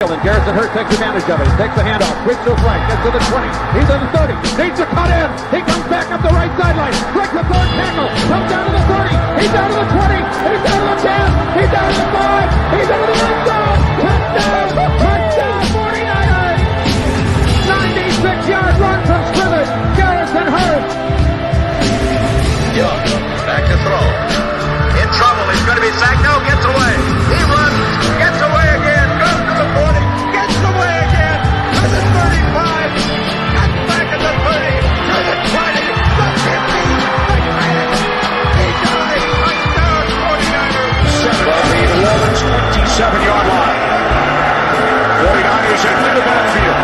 And Garrison Hurt takes advantage of it. He takes the handoff, swings to his right, gets to the 20. He's in the 30. Needs to cut in. He comes back up the right sideline. Breaks the third tackle. Comes down to the 30. He's down to the 20. He's down to the 10. He's down to the 5. He's into the end zone. Touchdown! Touchdown! 49ers! 96-yard run from scrimmage. Garrison Hurt. Young, back to throw. In trouble. He's going to be sacked. No, gets away. He runs. Gets away again. Goes to the 40. Gets away again. To the 35. Cuts back at the 30. To the 20. The 50. The 10. He died. Touchdown 49ers. 7 to the Walden's 27-yard line. 49ers into the backfield.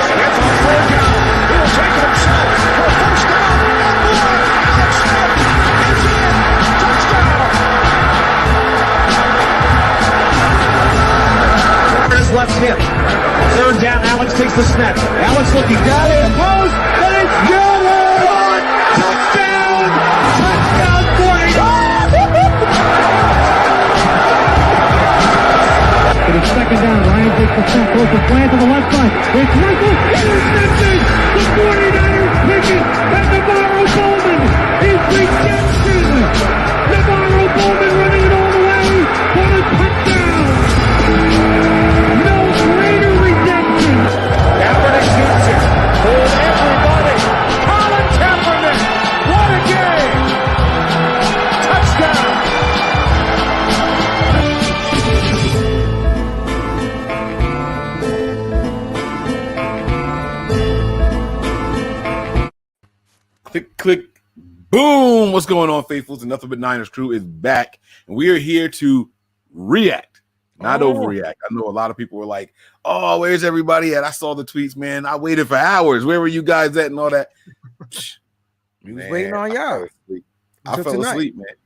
Smith on third down. He'll take it himself for a first down. Alex Smith gets in. Touchdown. His left hip. Third down, Alex takes the snap. Alex looking down in the post, and it's good! Touchdown! Touchdown 49! But it's second down. Ryan takes the snap, goes to slant to the left side. It's Michael, intercepted! The 49ers pick it, and Navarro Bowman is redemption! Navarro Bowman running it all the way for a touchdown! No greater redemption! Kaepernick shoots it. Hold everybody. Colin Kaepernick. What a game. Touchdown. Click, click, boom. What's going on, faithfuls? And Nothing But Niners crew is back. And we are here to react, not overreact. I know a lot of people were like, oh, where's everybody at? I saw the tweets, man. I waited for hours. Where were you guys at and all that? We was waiting on y'all. I fell asleep, man.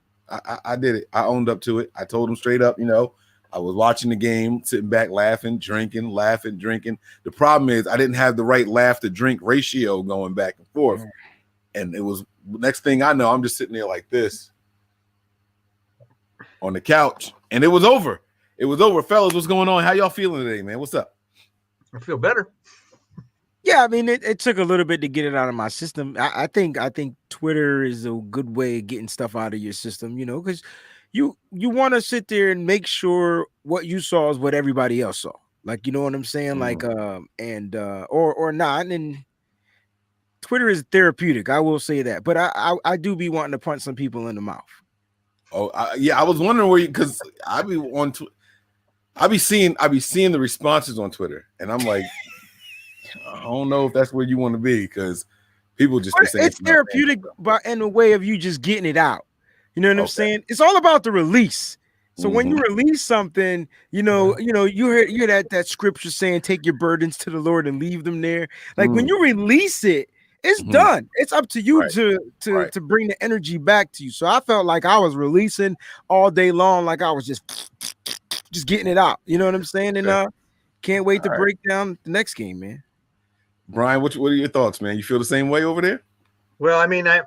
I did it. I owned up to it. I told them straight up, I was watching the game, sitting back, laughing, drinking. The problem is I didn't have the right laugh to drink ratio going back and forth. And it was next thing I know, I'm just sitting there like this on the couch, and it was over. It was over, fellas. What's going on? How y'all feeling today, man? What's up? I feel better. Yeah, I mean, it took a little bit to get it out of my system. I think Twitter is a good way of getting stuff out of your system, because you want to sit there and make sure what you saw is what everybody else saw. Like, you know what I'm saying? Mm-hmm. Or not. And Twitter is therapeutic. I will say that, but I do be wanting to punch some people in the mouth. Oh, I was wondering where because I be on. I be seeing the responses on Twitter, and I'm like, I don't know if that's where you want to be because people just be saying it's therapeutic, but in a way of you just getting it out. You know what I'm saying? It's all about the release. So when you release something, you hear that scripture saying, "Take your burdens to the Lord and leave them there." Like when you release it, it's done. It's up to you to bring the energy back to you. So I felt like I was releasing all day long, like I was just getting it out. You know what I'm saying? And can't wait to break down the next game, man. Brian, what are your thoughts, man? You feel the same way over there? Well, I mean, I'm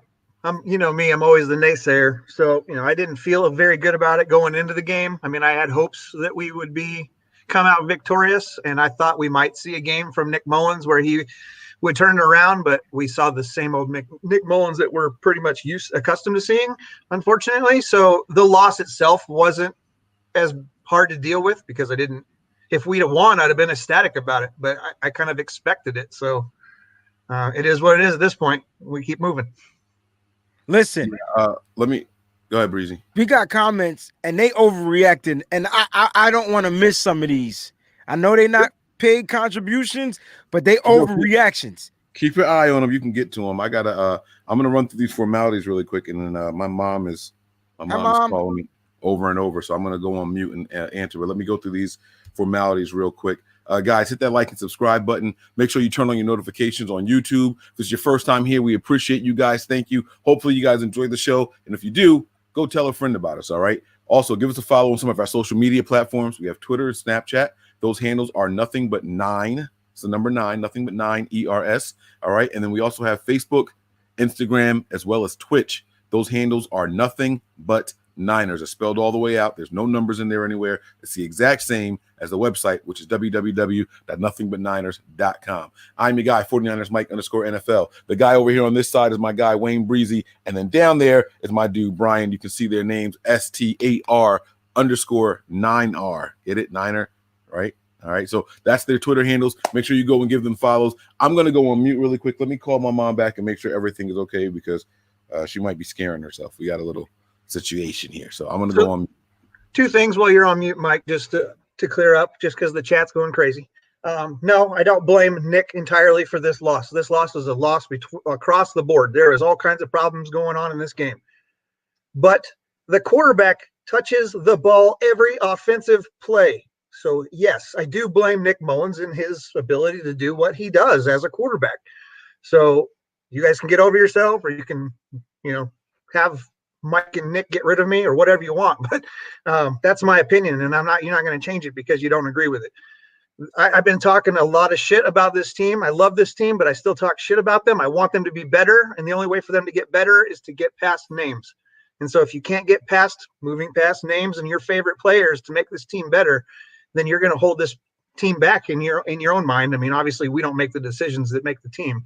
me, I'm always the naysayer. So, I didn't feel very good about it going into the game. I mean, I had hopes that we would come out victorious, and I thought we might see a game from Nick Mullins where he would turn it around, but we saw the same old Nick Mullins that we're pretty much accustomed to seeing, unfortunately. So the loss itself wasn't as hard to deal with because if we'd have won, I'd have been ecstatic about it, but I kind of expected it. So it is what it is at this point. We keep moving. Listen, let me go ahead, Breezy. We got comments and they overreacting, and I don't want to miss some of these. I know they're not paid contributions, but they overreactions. Keep your eye on them. You can get to them. I'm gonna run through these formalities really quick, and then my mom is calling me over and over, so I'm gonna go on mute and answer. But let me go through these formalities real quick. Guys, hit that like and subscribe button. Make sure you turn on your notifications on YouTube. If it's your first time here, we appreciate you guys. Thank you. Hopefully you guys enjoy the show, and if you do, go tell a friend about us. All right. Also, give us a follow on some of our social media platforms. We have Twitter, Snapchat. Those handles are Nothing But Nine. It's the number 9, Nothing But 9 ERS. All right. And then we also have Facebook, Instagram, as well as Twitch. Those handles are Nothing But Niners are spelled all the way out. There's no numbers in there anywhere. It's the exact same as the website, which is www.nothingbutniners.com. I'm your guy, 49ers Mike _NFL. The guy over here on this side is my guy, Wayne Breezy. And then down there is my dude, Brian. You can see their names, STAR_9R. Get it? Niner, right? All right. So that's their Twitter handles. Make sure you go and give them follows. I'm going to go on mute really quick. Let me call my mom back and make sure everything is okay because she might be scaring herself. We got a little situation here. So I'm going to go on. Two things while you're on mute, Mike, just to clear up, just because the chat's going crazy. No, I don't blame Nick entirely for this loss. This loss is a loss across the board. There is all kinds of problems going on in this game. But the quarterback touches the ball every offensive play. So, yes, I do blame Nick Mullins in his ability to do what he does as a quarterback. So you guys can get over yourself, or you can, have Mike and Nick get rid of me or whatever you want. But that's my opinion, and you're not going to change it because you don't agree with it. I've been talking a lot of shit about this team. I love this team, but I still talk shit about them. I want them to be better, and the only way for them to get better is to get past names. And so if you can't get moving past names and your favorite players to make this team better, then you're going to hold this team back in your own mind. I mean, obviously we don't make the decisions that make the team,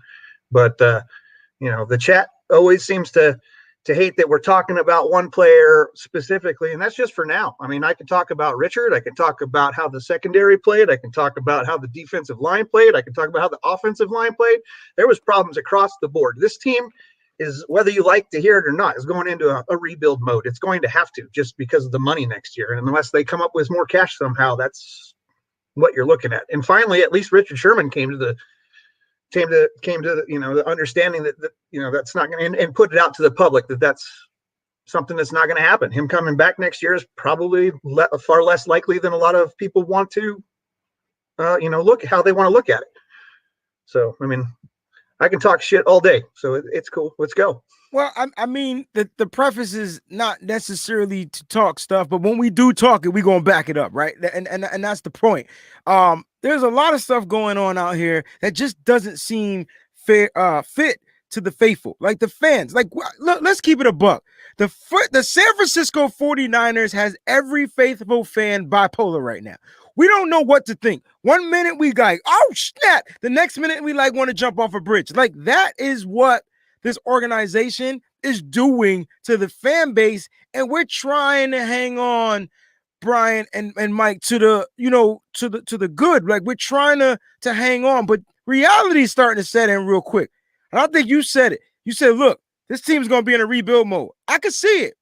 but the chat always seems to hate that we're talking about one player specifically, and that's just for now. I mean, I can talk about Richard. I can talk about how the secondary played. I can talk about how the defensive line played. I can talk about how the offensive line played. There was problems across the board. This team is, whether you like to hear it or not, is going into a rebuild mode. It's going to have to, just because of the money next year. And unless they come up with more cash somehow, that's what you're looking at. And finally, at least Richard Sherman came to the the understanding that that's not going to, and put it out to the public that that's something that's not going to happen. Him coming back next year is probably far less likely than a lot of people want to, look how they want to look at it. So, I mean, I can talk shit all day, so it's cool. Let's go. Well, I mean, the preface is not necessarily to talk stuff, but when we do talk it, we're going to back it up, right? And that's the point. There's a lot of stuff going on out here that just doesn't seem fair, fit to the faithful, like the fans. Like, look, let's keep it a buck. The San Francisco 49ers has every faithful fan bipolar right now. We don't know what to think. One minute we like, oh snap. The next minute we like want to jump off a bridge. Like, that is what this organization is doing to the fan base, and we're trying to hang on, Brian and Mike, to the to the good. Like, we're trying to hang on, but reality is starting to set in real quick. And I think you said it. You said, look, this team's going to be in a rebuild mode. I can see it.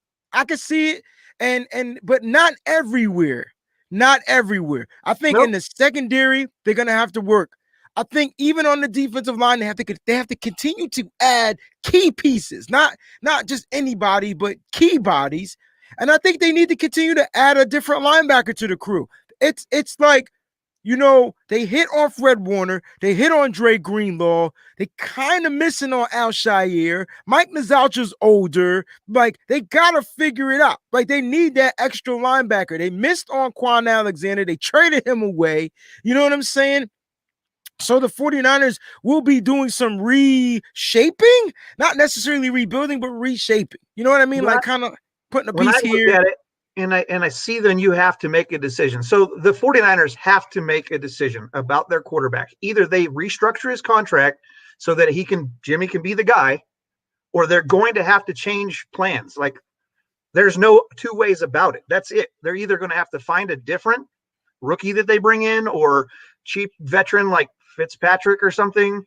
But not everywhere. Not everywhere. I think in the secondary, they're going to have to work. I think even on the defensive line, they have to continue to add key pieces, not just anybody, but key bodies. And I think they need to continue to add a different linebacker to the crew. It's like, they hit on Fred Warner, they hit on Dre Greenlaw, they kind of missing on Al Shire. Mike Nazalcha's older. Like, they gotta figure it out. Like, they need that extra linebacker. They missed on Quan Alexander. They traded him away. You know what I'm saying? So the 49ers will be doing some reshaping, not necessarily rebuilding, but reshaping. You know what I mean? Like, kind of putting a piece here. Look at it, and I see then you have to make a decision. So the 49ers have to make a decision about their quarterback. Either they restructure his contract so that Jimmy can be the guy, or they're going to have to change plans. Like, there's no two ways about it. That's it. They're either going to have to find a different rookie that they bring in, or cheap veteran like Fitzpatrick or something,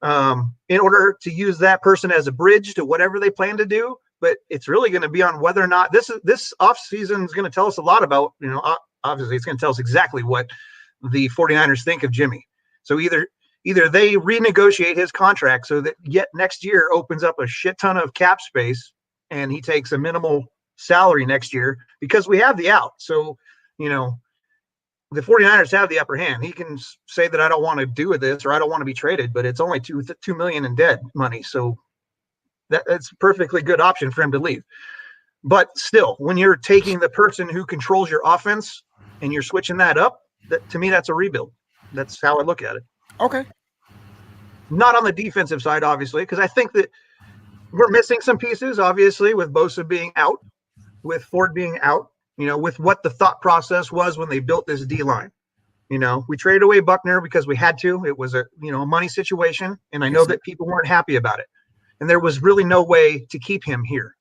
in order to use that person as a bridge to whatever they plan to do. But it's really going to be on whether or not this offseason is going to tell us a lot about, obviously it's going to tell us exactly what the 49ers think of Jimmy. So either they renegotiate his contract so that yet next year opens up a shit ton of cap space and he takes a minimal salary next year because we have the out. So, the 49ers have the upper hand. He can say that I don't want to do with this, or I don't want to be traded, but it's only $2 million in dead money. So that's a perfectly good option for him to leave. But still, when you're taking the person who controls your offense and you're switching that up, to me, that's a rebuild. That's how I look at it. Okay. Not on the defensive side, obviously, because I think that we're missing some pieces, obviously, with Bosa being out. with Ford being out, with what the thought process was when they built this D-line. We traded away Buckner because we had to. It was a money situation, and I know that people weren't happy about it. And there was really no way to keep him here.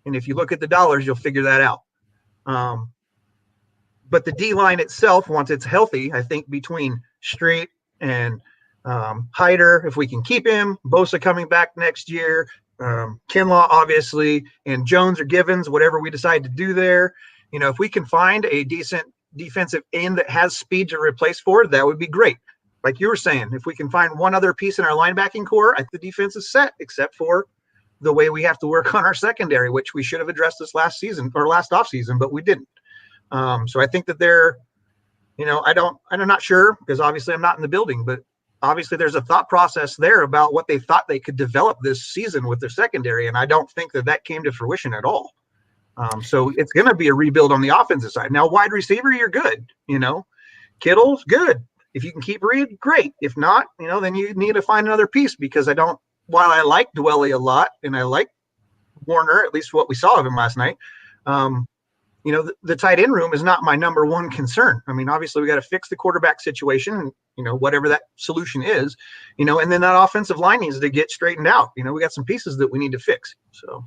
And if you look at the dollars, you'll figure that out. But the D-line itself, once it's healthy, I think between Street and Hyder, if we can keep him, Bosa coming back next year, Kinlaw, obviously, and Jones or Givens, whatever we decide to do there. If we can find a decent defensive end that has speed to replace Ford, that would be great. Like you were saying, if we can find one other piece in our linebacking core, I think the defense is set, except for the way we have to work on our secondary, which we should have addressed this last season or last offseason, but we didn't. So I think that I'm not sure because obviously I'm not in the building, but obviously there's a thought process there about what they thought they could develop this season with their secondary. And I don't think that came to fruition at all. So it's going to be a rebuild on the offensive side. Now, wide receiver, you're good. Kittle's good. If you can keep Reed, great. If not, then you need to find another piece because while I like Dwelly a lot and I like Warner, at least what we saw of him last night, the tight end room is not my number one concern. I mean, obviously we got to fix the quarterback situation and, whatever that solution is, and then that offensive line needs to get straightened out. We got some pieces that we need to fix. So.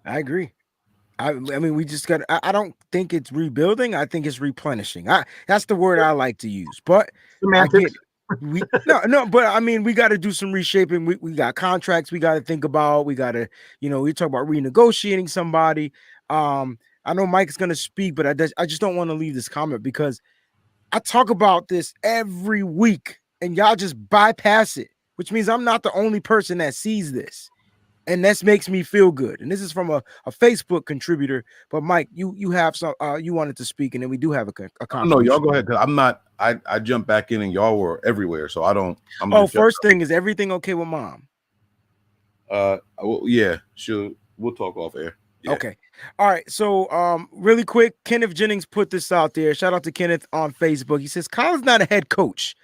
I agree. I mean, we just got. I don't think it's rebuilding. I think it's replenishing. That's the word I like to use. But semantics. But I mean, we got to do some reshaping. We got contracts we got to think about. We got to, we talk about renegotiating somebody. I know Mike's going to speak, but I just don't want to leave this comment because I talk about this every week and y'all just bypass it, which means I'm not the only person that sees this. And that makes me feel good. And this is from a Facebook contributor. But Mike, you have some. You wanted to speak, and then we do have a contribution. No, y'all go ahead. Cause I'm not. I jumped back in, and y'all were everywhere, so I don't. First thing is everything okay with Mom? Yeah, sure. We'll talk off air. Yeah. Okay. All right. So, really quick, Kenneth Jennings put this out there. Shout out to Kenneth on Facebook. He says Kyle's not a head coach,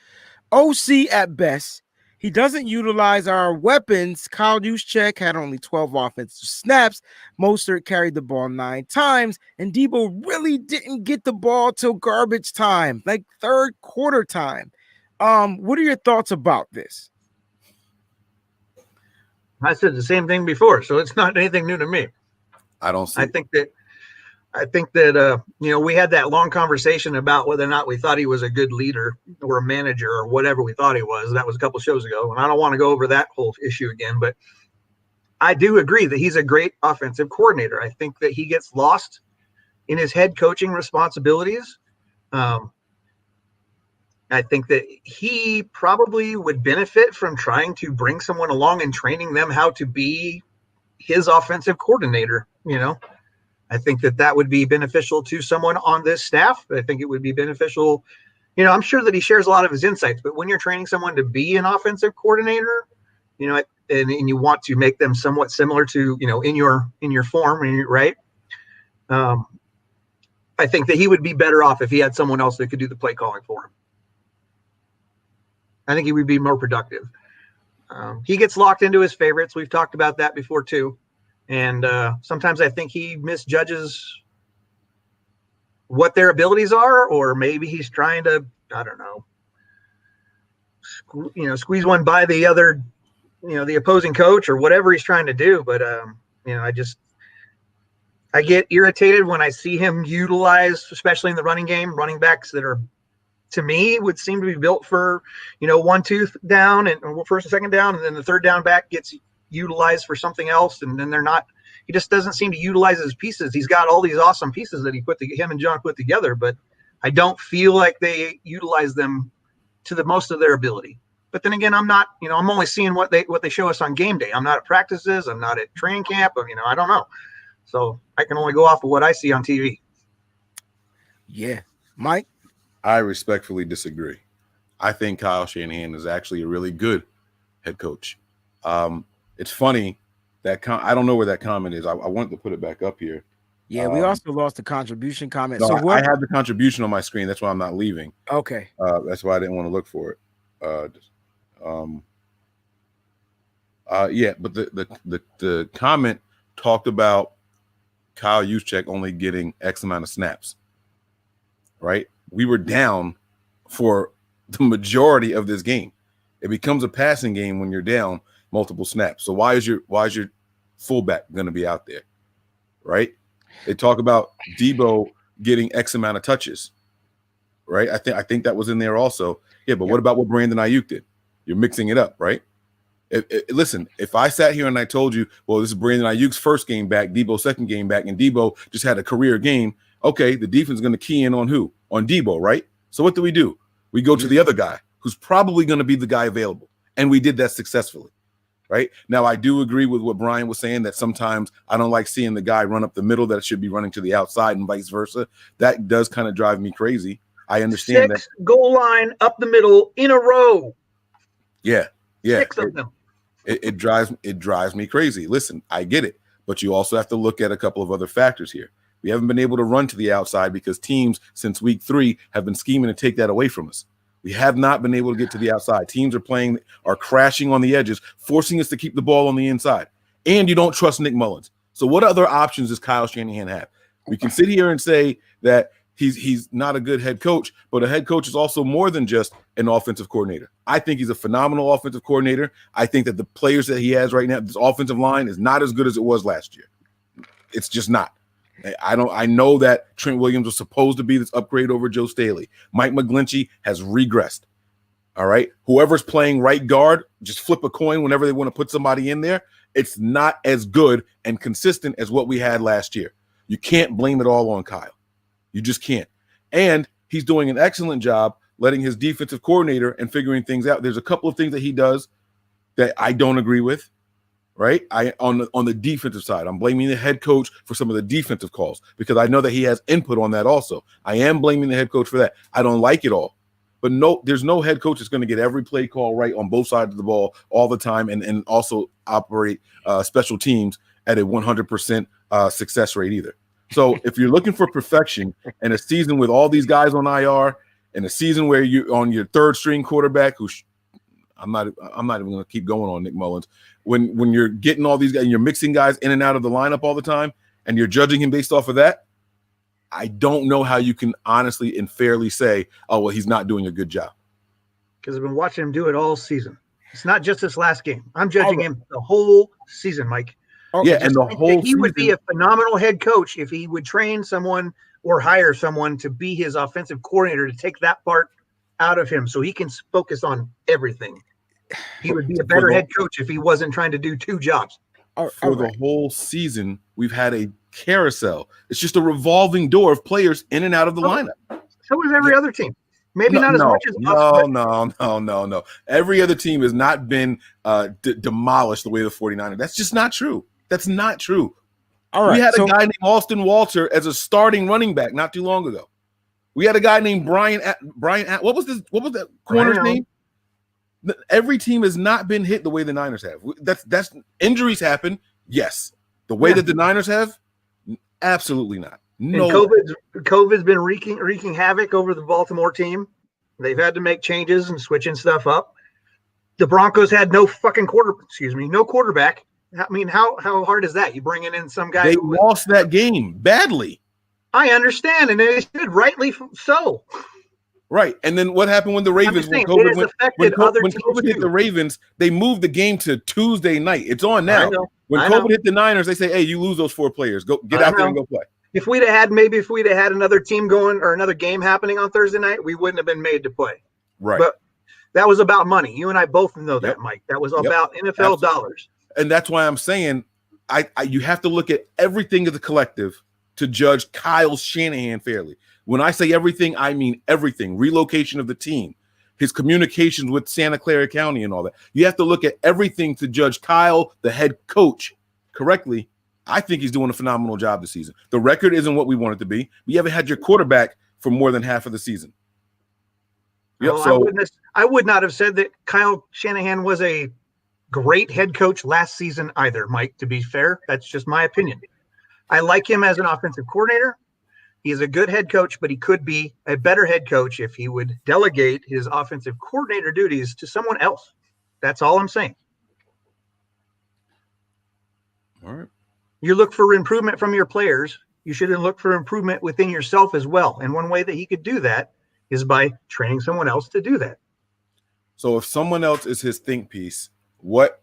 OC at best. He doesn't utilize our weapons. Kyle Juszczyk had only 12 offensive snaps. Mostert carried the ball 9 times. And Debo really didn't get the ball till garbage time, like third quarter time. What are your thoughts about this? I said the same thing before, so it's not anything new to me. I don't see. I think that we had that long conversation about whether or not we thought he was a good leader or a manager or whatever we thought he was. That was a couple shows ago, and I don't want to go over that whole issue again. But I do agree that he's a great offensive coordinator. I think that he gets lost in his head coaching responsibilities. I think that he probably would benefit from trying to bring someone along and training them how to be his offensive coordinator, I think that would be beneficial to someone on this staff. I think it would be beneficial. I'm sure that he shares a lot of his insights, but when you're training someone to be an offensive coordinator, and you want to make them somewhat similar to, in your form, right? I think that he would be better off if he had someone else that could do the play calling for him. I think he would be more productive. He gets locked into his favorites. We've talked about that before too. And sometimes I think he misjudges what their abilities are, or maybe he's trying to, I don't know, squeeze one by the other, the opposing coach or whatever he's trying to do. But, I get irritated when I see him utilize, especially in the running game, running backs that are, to me, would seem to be built for, 1-2 down and first and second down. And then the third down back gets utilized for something else, and then he just doesn't seem to utilize his pieces. He's got all these awesome pieces that him and John put together, but I don't feel like they utilize them to the most of their ability. But then again, I'm not, I'm only seeing what they show us on game day. I'm not at practices. I'm not at training camp. I don't know. So I can only go off of what I see on TV. Yeah. Mike? I respectfully disagree. I think Kyle Shanahan is actually a really good head coach. It's funny that I don't know where that comment is. I wanted to put it back up here. Yeah, we also lost the contribution comment. No, I have the contribution on my screen. That's why I'm not leaving. Okay. That's why I didn't want to look for it. Yeah, but the comment talked about Kyle Juszczyk only getting X amount of snaps. Right? We were down for the majority of this game. It becomes a passing game when you're down multiple snaps. So why is your fullback going to be out there? Right? They talk about Debo getting X amount of touches. Right? I think that was in there also. Yeah, but what about what Brandon Ayuk did? You're mixing it up, right? Listen, if I sat here and I told you, well, this is Brandon Ayuk's first game back, Debo's second game back, and Debo just had a career game, okay, the defense is going to key in on who? On Debo, right? So what do? We go to the other guy who's probably going to be the guy available, and we did that successfully, right? Now, I do agree with what Brian was saying that sometimes I don't like seeing the guy run up the middle that should be running to the outside and vice versa. That does kind of drive me crazy. I understand 6 goal line up the middle in a row. Yeah. 6 of them. It drives me crazy. Listen, I get it, but you also have to look at a couple of other factors here. We haven't been able to run to the outside because teams since week 3 have been scheming to take that away from us. We have not been able to get to the outside. Teams are crashing on the edges, forcing us to keep the ball on the inside. And you don't trust Nick Mullins. So what other options does Kyle Shanahan have? We can sit here and say that he's not a good head coach, but a head coach is also more than just an offensive coordinator. I think he's a phenomenal offensive coordinator. I think that the players that he has right now, this offensive line is not as good as it was last year. It's just not. I know that Trent Williams was supposed to be this upgrade over Joe Staley. Mike McGlinchey has regressed. All right. Whoever's playing right guard, just flip a coin whenever they want to put somebody in there. It's not as good and consistent as what we had last year. You can't blame it all on Kyle. You just can't. And he's doing an excellent job letting his defensive coordinator and figuring things out. There's a couple of things that he does that I don't agree with, right? On the defensive side, I'm blaming the head coach for some of the defensive calls because I know that he has input on that also. I am blaming the head coach for that. I don't like it all. But no, there's no head coach that's going to get every play call right on both sides of the ball all the time and also operate special teams at a 100% success rate either. So if you're looking for perfection and a season with all these guys on IR and a season where you're on your third string quarterback, I'm not even going to keep going on Nick Mullins. When you're getting all these guys and you're mixing guys in and out of the lineup all the time and you're judging him based off of that, I don't know how you can honestly and fairly say, oh, well, he's not doing a good job. Because I've been watching him do it all season. It's not just this last game. I'm judging him the whole season, Mike. Yeah, and the whole he would be a phenomenal head coach if he would train someone or hire someone to be his offensive coordinator to take that part out of him so he can focus on everything. He would be a better head coach if he wasn't trying to do 2 jobs. For the whole season, we've had a carousel. It's just a revolving door of players in and out of the lineup. So is every other team. Maybe not as much as us. No. Every other team has not been demolished the way the 49ers. That's just not true. That's not true. All right. We had a guy named Austin Walter as a starting running back not too long ago. We had a guy named Brian. What was that corner's name? Every team has not been hit the way the Niners have. That's injuries happen. Yes. The way that the Niners have, absolutely not. No. And COVID's been wreaking havoc over the Baltimore team. They've had to make changes and switching stuff up. The Broncos had no quarterback. I mean, how hard is that? You bringing in some guy? They lost that game badly. I understand, and they should, rightly so. Right, and then what happened when the Ravens? When COVID hit the Ravens, they moved the game to Tuesday night. It's on now. When COVID hit the Niners, they say, "Hey, you lose those 4 players. Go get out there and go play." If we'd have had another team going or another game happening on Thursday night, we wouldn't have been made to play. Right, but that was about money. You and I both know that, Mike. That was about NFL dollars. And that's why I'm saying you have to look at everything as a collective to judge Kyle Shanahan fairly. When I say everything, I mean everything. Relocation of the team, his communications with Santa Clara County and all that. You have to look at everything to judge Kyle, the head coach, correctly. I think he's doing a phenomenal job this season. The record isn't what we want it to be. But you haven't had your quarterback for more than half of the season. I would not have said that Kyle Shanahan was a great head coach last season either, Mike, to be fair. That's just my opinion. I like him as an offensive coordinator. He's a good head coach, but he could be a better head coach if he would delegate his offensive coordinator duties to someone else. That's all I'm saying. All right. You look for improvement from your players. You should look for improvement within yourself as well. And one way that he could do that is by training someone else to do that. So if someone else is his think piece, what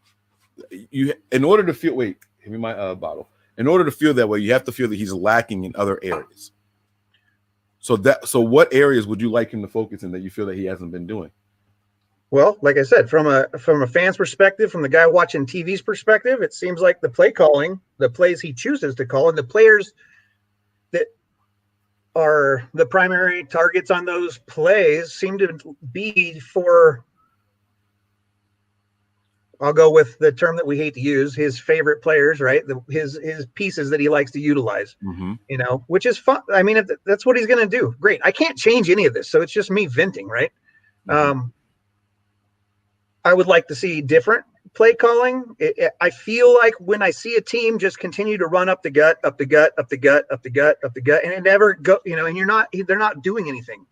in order to feel, wait, give me my bottle. In order to feel that way, you have to feel that he's lacking in other areas. So what areas would you like him to focus in that you feel that he hasn't been doing? Well, like I said, from a fan's perspective, from the guy watching TV's perspective, it seems like the play calling, the plays he chooses to call, and the players that are the primary targets on those plays seem to be for, I'll go with the term that we hate to use, his favorite players, right? His pieces that he likes to utilize, which is fun. I mean, if that's what he's going to do. Great. I can't change any of this. So it's just me venting, right? I would like to see different play calling. I feel like when I see a team just continue to run up the gut, and it never go, and they're not doing anything.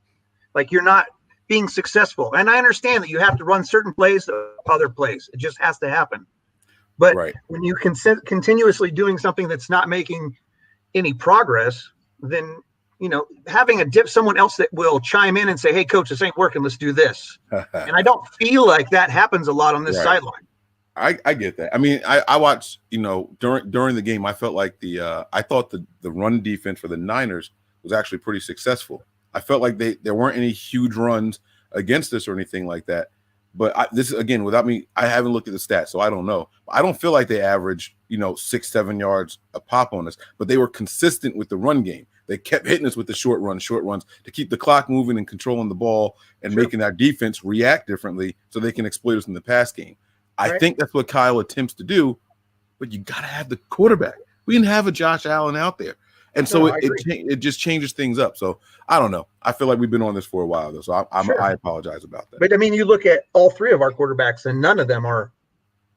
Like you're not being successful. And I understand that you have to run certain plays to other plays. It just has to happen. But when you continuously doing something that's not making any progress, then having someone else that will chime in and say, "Hey, coach, this ain't working. Let's do this." And I don't feel like that happens a lot on this sideline. I get that. I mean, I watched, during the game, I felt like I thought the run defense for the Niners was actually pretty successful. I felt like there weren't any huge runs against us or anything like that. But this is, again, without me, I haven't looked at the stats, so I don't know. I don't feel like they averaged, 6-7 yards a pop on us, but they were consistent with the run game. They kept hitting us with the short runs to keep the clock moving and controlling the ball and making our defense react differently so they can exploit us in the pass game. I think that's what Kyle attempts to do, but you got to have the quarterback. We didn't have a Josh Allen out there. And so it just changes things up. So I don't know. I feel like we've been on this for a while, though. So I apologize about that. But I mean, you look at all three of our quarterbacks, and none of them are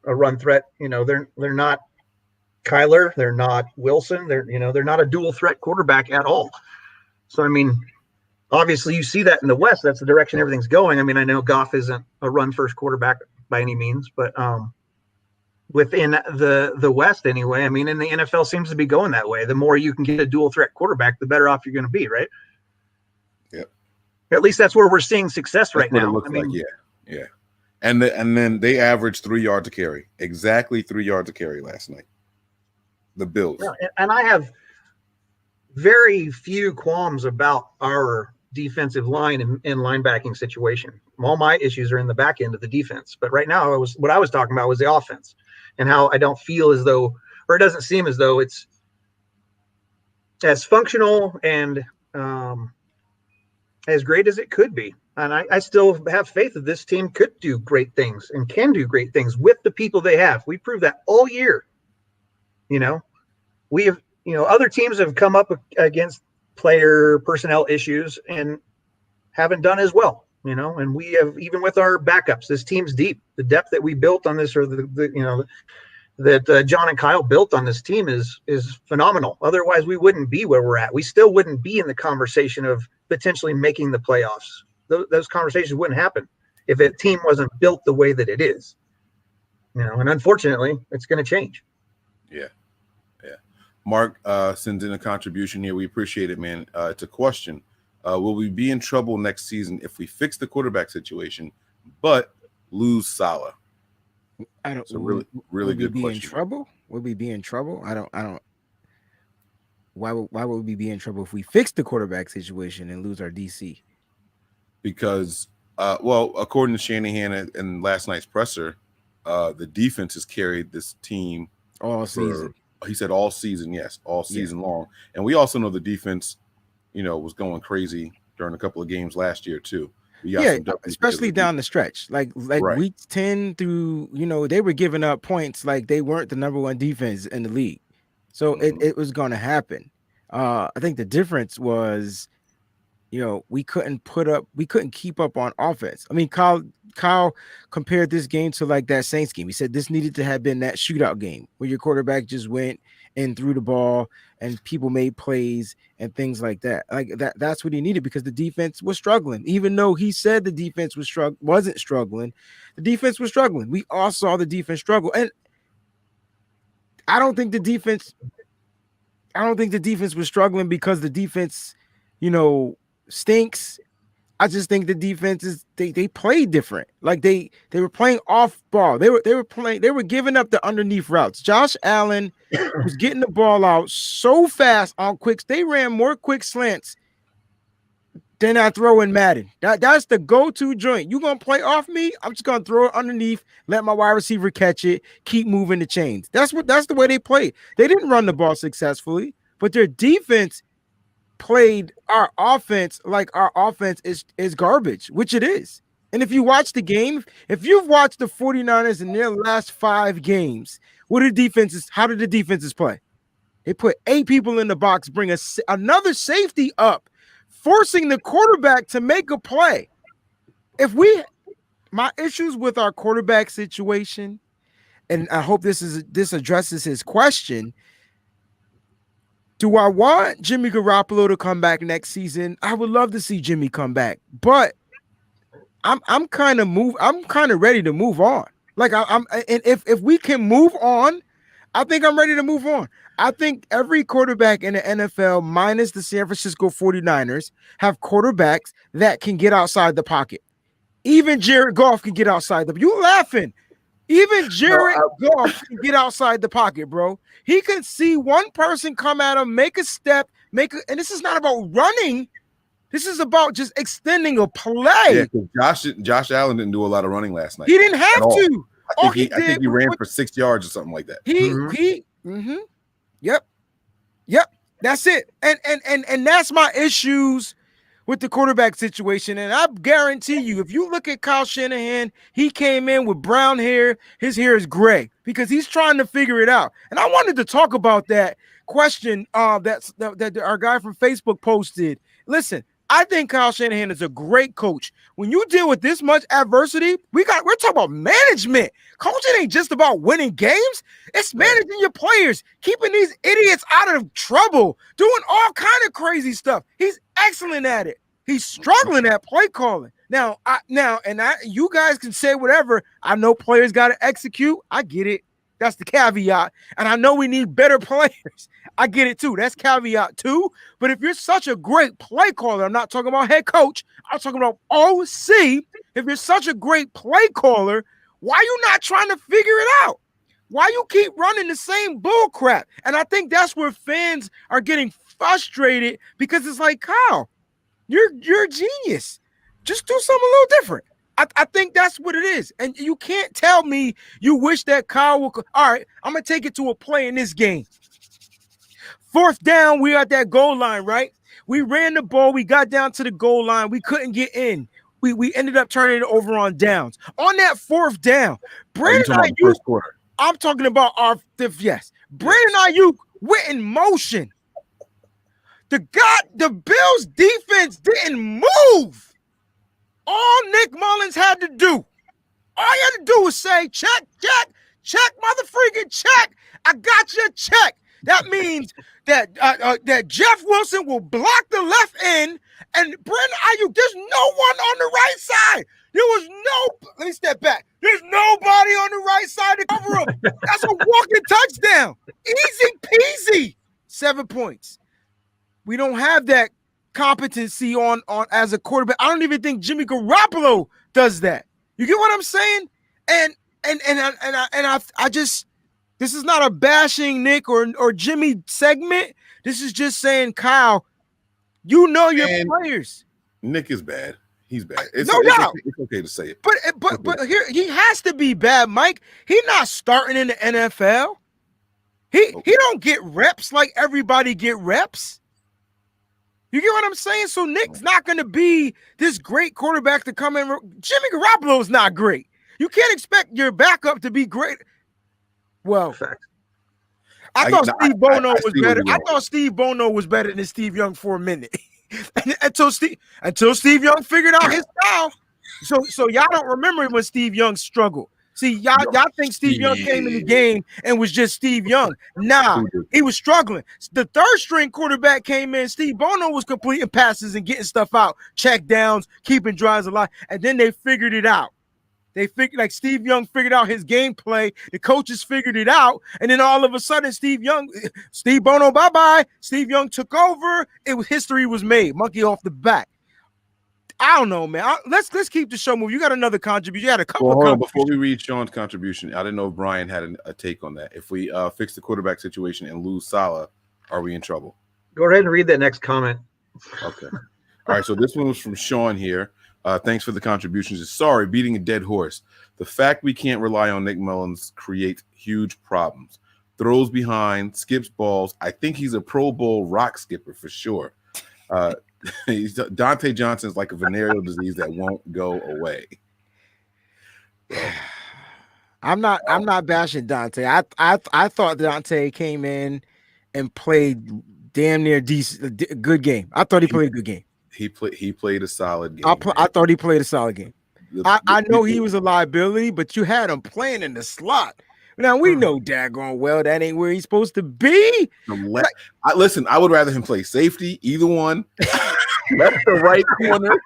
a run threat. They're not Kyler. They're not Wilson. They're not a dual threat quarterback at all. So I mean, obviously you see that in the West. That's the direction everything's going. I mean, I know Goff isn't a run first quarterback by any means, but within the West anyway, I mean, in the NFL seems to be going that way. The more you can get a dual threat quarterback, the better off you're going to be, right? Yep. At least that's where we're seeing success right now. It looks like, yeah. And then they averaged 3 yards a carry, exactly 3 yards a carry last night. The Bills. Yeah, and I have very few qualms about our defensive line and linebacking situation. All my issues are in the back end of the defense. But right now, what I was talking about was the offense and how I don't feel as though, or it doesn't seem as though it's as functional and as great as it could be. And I still have faith that this team could do great things and can do great things with the people they have. We proved that all year. We have, other teams have come up against player personnel issues and haven't done as well, and we have, even with our backups, this team's deep. The depth that we built on this, or that John and Kyle built on this team is phenomenal. Otherwise we wouldn't be where we're at. We still wouldn't be in the conversation of potentially making the playoffs. Those conversations wouldn't happen if a team wasn't built the way that it is, and unfortunately it's going to change. Yeah. Mark sends in a contribution here. We appreciate it, man. It's a question. Will we be in trouble next season if we fix the quarterback situation, but lose Salah? I don't. It's a really good question. In trouble? Will we be in trouble? I don't. Why would we be in trouble if we fix the quarterback situation and lose our DC? Because, according to Shanahan in last night's presser, the defense has carried this team all season. He said all season, yes, all season long. And we also know the defense, was going crazy during a couple of games last year too. Especially down the stretch. Like weeks 10 through, they were giving up points like they weren't the number one defense in the league. So it was going to happen. I think the difference was, we couldn't keep up on offense. I mean, Kyle compared this game to like that Saints game. He said this needed to have been that shootout game where your quarterback just went and threw the ball and people made plays and things like that. Like that's what he needed, because the defense was struggling. Even though he said the defense wasn't struggling, the defense was struggling. We all saw the defense struggle. And I don't think the defense was struggling because the defense, stinks. I just think the defense they played different. Like they were playing off ball. They were giving up the underneath routes. Josh Allen was getting the ball out so fast on quicks. They ran more quick slants than I throw in Madden. That's the go-to joint. You gonna play off me? I'm just gonna throw it underneath, let my wide receiver catch it, keep moving the chains. That's the way they played. They didn't run the ball successfully, but their defense played our offense like our offense is garbage, which it is. And if you watch the game, if you've watched the 49ers in their last 5 games, how did the defenses play? They put 8 people in the box, bring another safety up, forcing the quarterback to make a play. My issues with our quarterback situation, and I hope this addresses his question. Do I want Jimmy Garoppolo to come back next season? I would love to see Jimmy come back, but I'm kind of ready to move on. Like and if we can move on, I think I'm ready to move on. I think every quarterback in the NFL, minus the San Francisco 49ers, have quarterbacks that can get outside the pocket. Even Jared Goff can get outside you laughing. Even Jared Goff can get outside the pocket, bro. He can see one person come at him, make a step, and this is not about running. This is about just extending a play. Yeah, Josh Allen didn't do a lot of running last night. He didn't have to. I think he ran for 6 yards or something like that. Yep. That's it. And that's my issues with the quarterback situation. And I guarantee you, if you look at Kyle Shanahan, he came in with brown hair. His hair is gray because he's trying to figure it out. And I wanted to talk about that question that our guy from Facebook posted. Listen, I think Kyle Shanahan is a great coach. When you deal with this much adversity, we're talking about management. Coaching ain't just about winning games. It's managing your players, keeping these idiots out of trouble, doing all kind of crazy stuff. He's excellent at it. He's struggling at play calling. You guys can say whatever. I know players got to execute. I get it. That's the caveat. And I know we need better players. I get it too. That's caveat too. But if you're such a great play caller, I'm not talking about head coach, I'm talking about OC. If you're such a great play caller, why are you not trying to figure it out? Why you keep running the same bull crap? And I think that's where fans are getting frustrated because it's like, Kyle, you're a genius. Just do something a little different. I think that's what it is. And you can't tell me you wish that Kyle would. All right, I'm going to take it to a play in this game. 4th down, we at that goal line, right? We ran the ball. We got down to the goal line. We couldn't get in. We ended up turning it over on downs. On that 4th down, Brandon Ayuk. I'm talking about our fifth. Yes. Brandon Ayuk went in motion. The Bills defense didn't move. All Nick Mullins had to do, was say, check, motherfreaking check. I got your check. That means that Jeff Wilson will block the left end, and Brandon Ayuk, there's no one on the right side. Let me step back. There's nobody on the right side to cover him. That's a walking touchdown. Easy peasy. 7 points. We don't have that competency on as a quarterback. I don't even think Jimmy Garoppolo does that. You get what I'm saying? And I just, this is not a bashing Nick or Jimmy segment. This is just saying, Kyle, your players. Nick is bad. He's bad. No doubt. It's okay to say it. But here he has to be bad, Mike. He's not starting in the NFL. He don't get reps like everybody get reps. You get what I'm saying? So Nick's not going to be this great quarterback to come in. Jimmy Garoppolo is not great. You can't expect your backup to be great. Well, I thought Steve Bono was better. I thought Steve Bono was better than Steve Young for a minute. until Steve Young figured out his style. So y'all don't remember when Steve Young struggled. See, y'all think Steve Young came in the game and was just Steve Young. Nah, he was struggling. The third string quarterback came in. Steve Bono was completing passes and getting stuff out, check downs, keeping drives alive, and then they figured it out. They figured, like Steve Young figured out his gameplay. The coaches figured it out, and then all of a sudden, Steve Bono, bye-bye. Steve Young took over. History was made. Monkey off the back. I don't know, man. Let's keep the show moving. You got another contribution. You had a couple. Well, hold on. Before we read Sean's contribution, I didn't know if Brian had a take on that. If we fix the quarterback situation and lose Salah, are we in trouble? Go ahead and read that next comment. Okay. All right. So this one was from Sean here. Thanks for the contributions. Sorry, beating a dead horse. The fact we can't rely on Nick Mullins creates huge problems. Throws behind, skips balls. I think he's a Pro Bowl rock skipper for sure. Dante Johnson's like a venereal disease that won't go away. So. I'm not bashing Dante. I thought Dante came in and played damn near decent, good game. I thought he played a good game. He played a solid game. I thought he played a solid game. I know he was a liability, but you had him playing in the slot. Now we know daggone well that ain't where he's supposed to be. Listen, I would rather him play safety, either one. That's the right corner.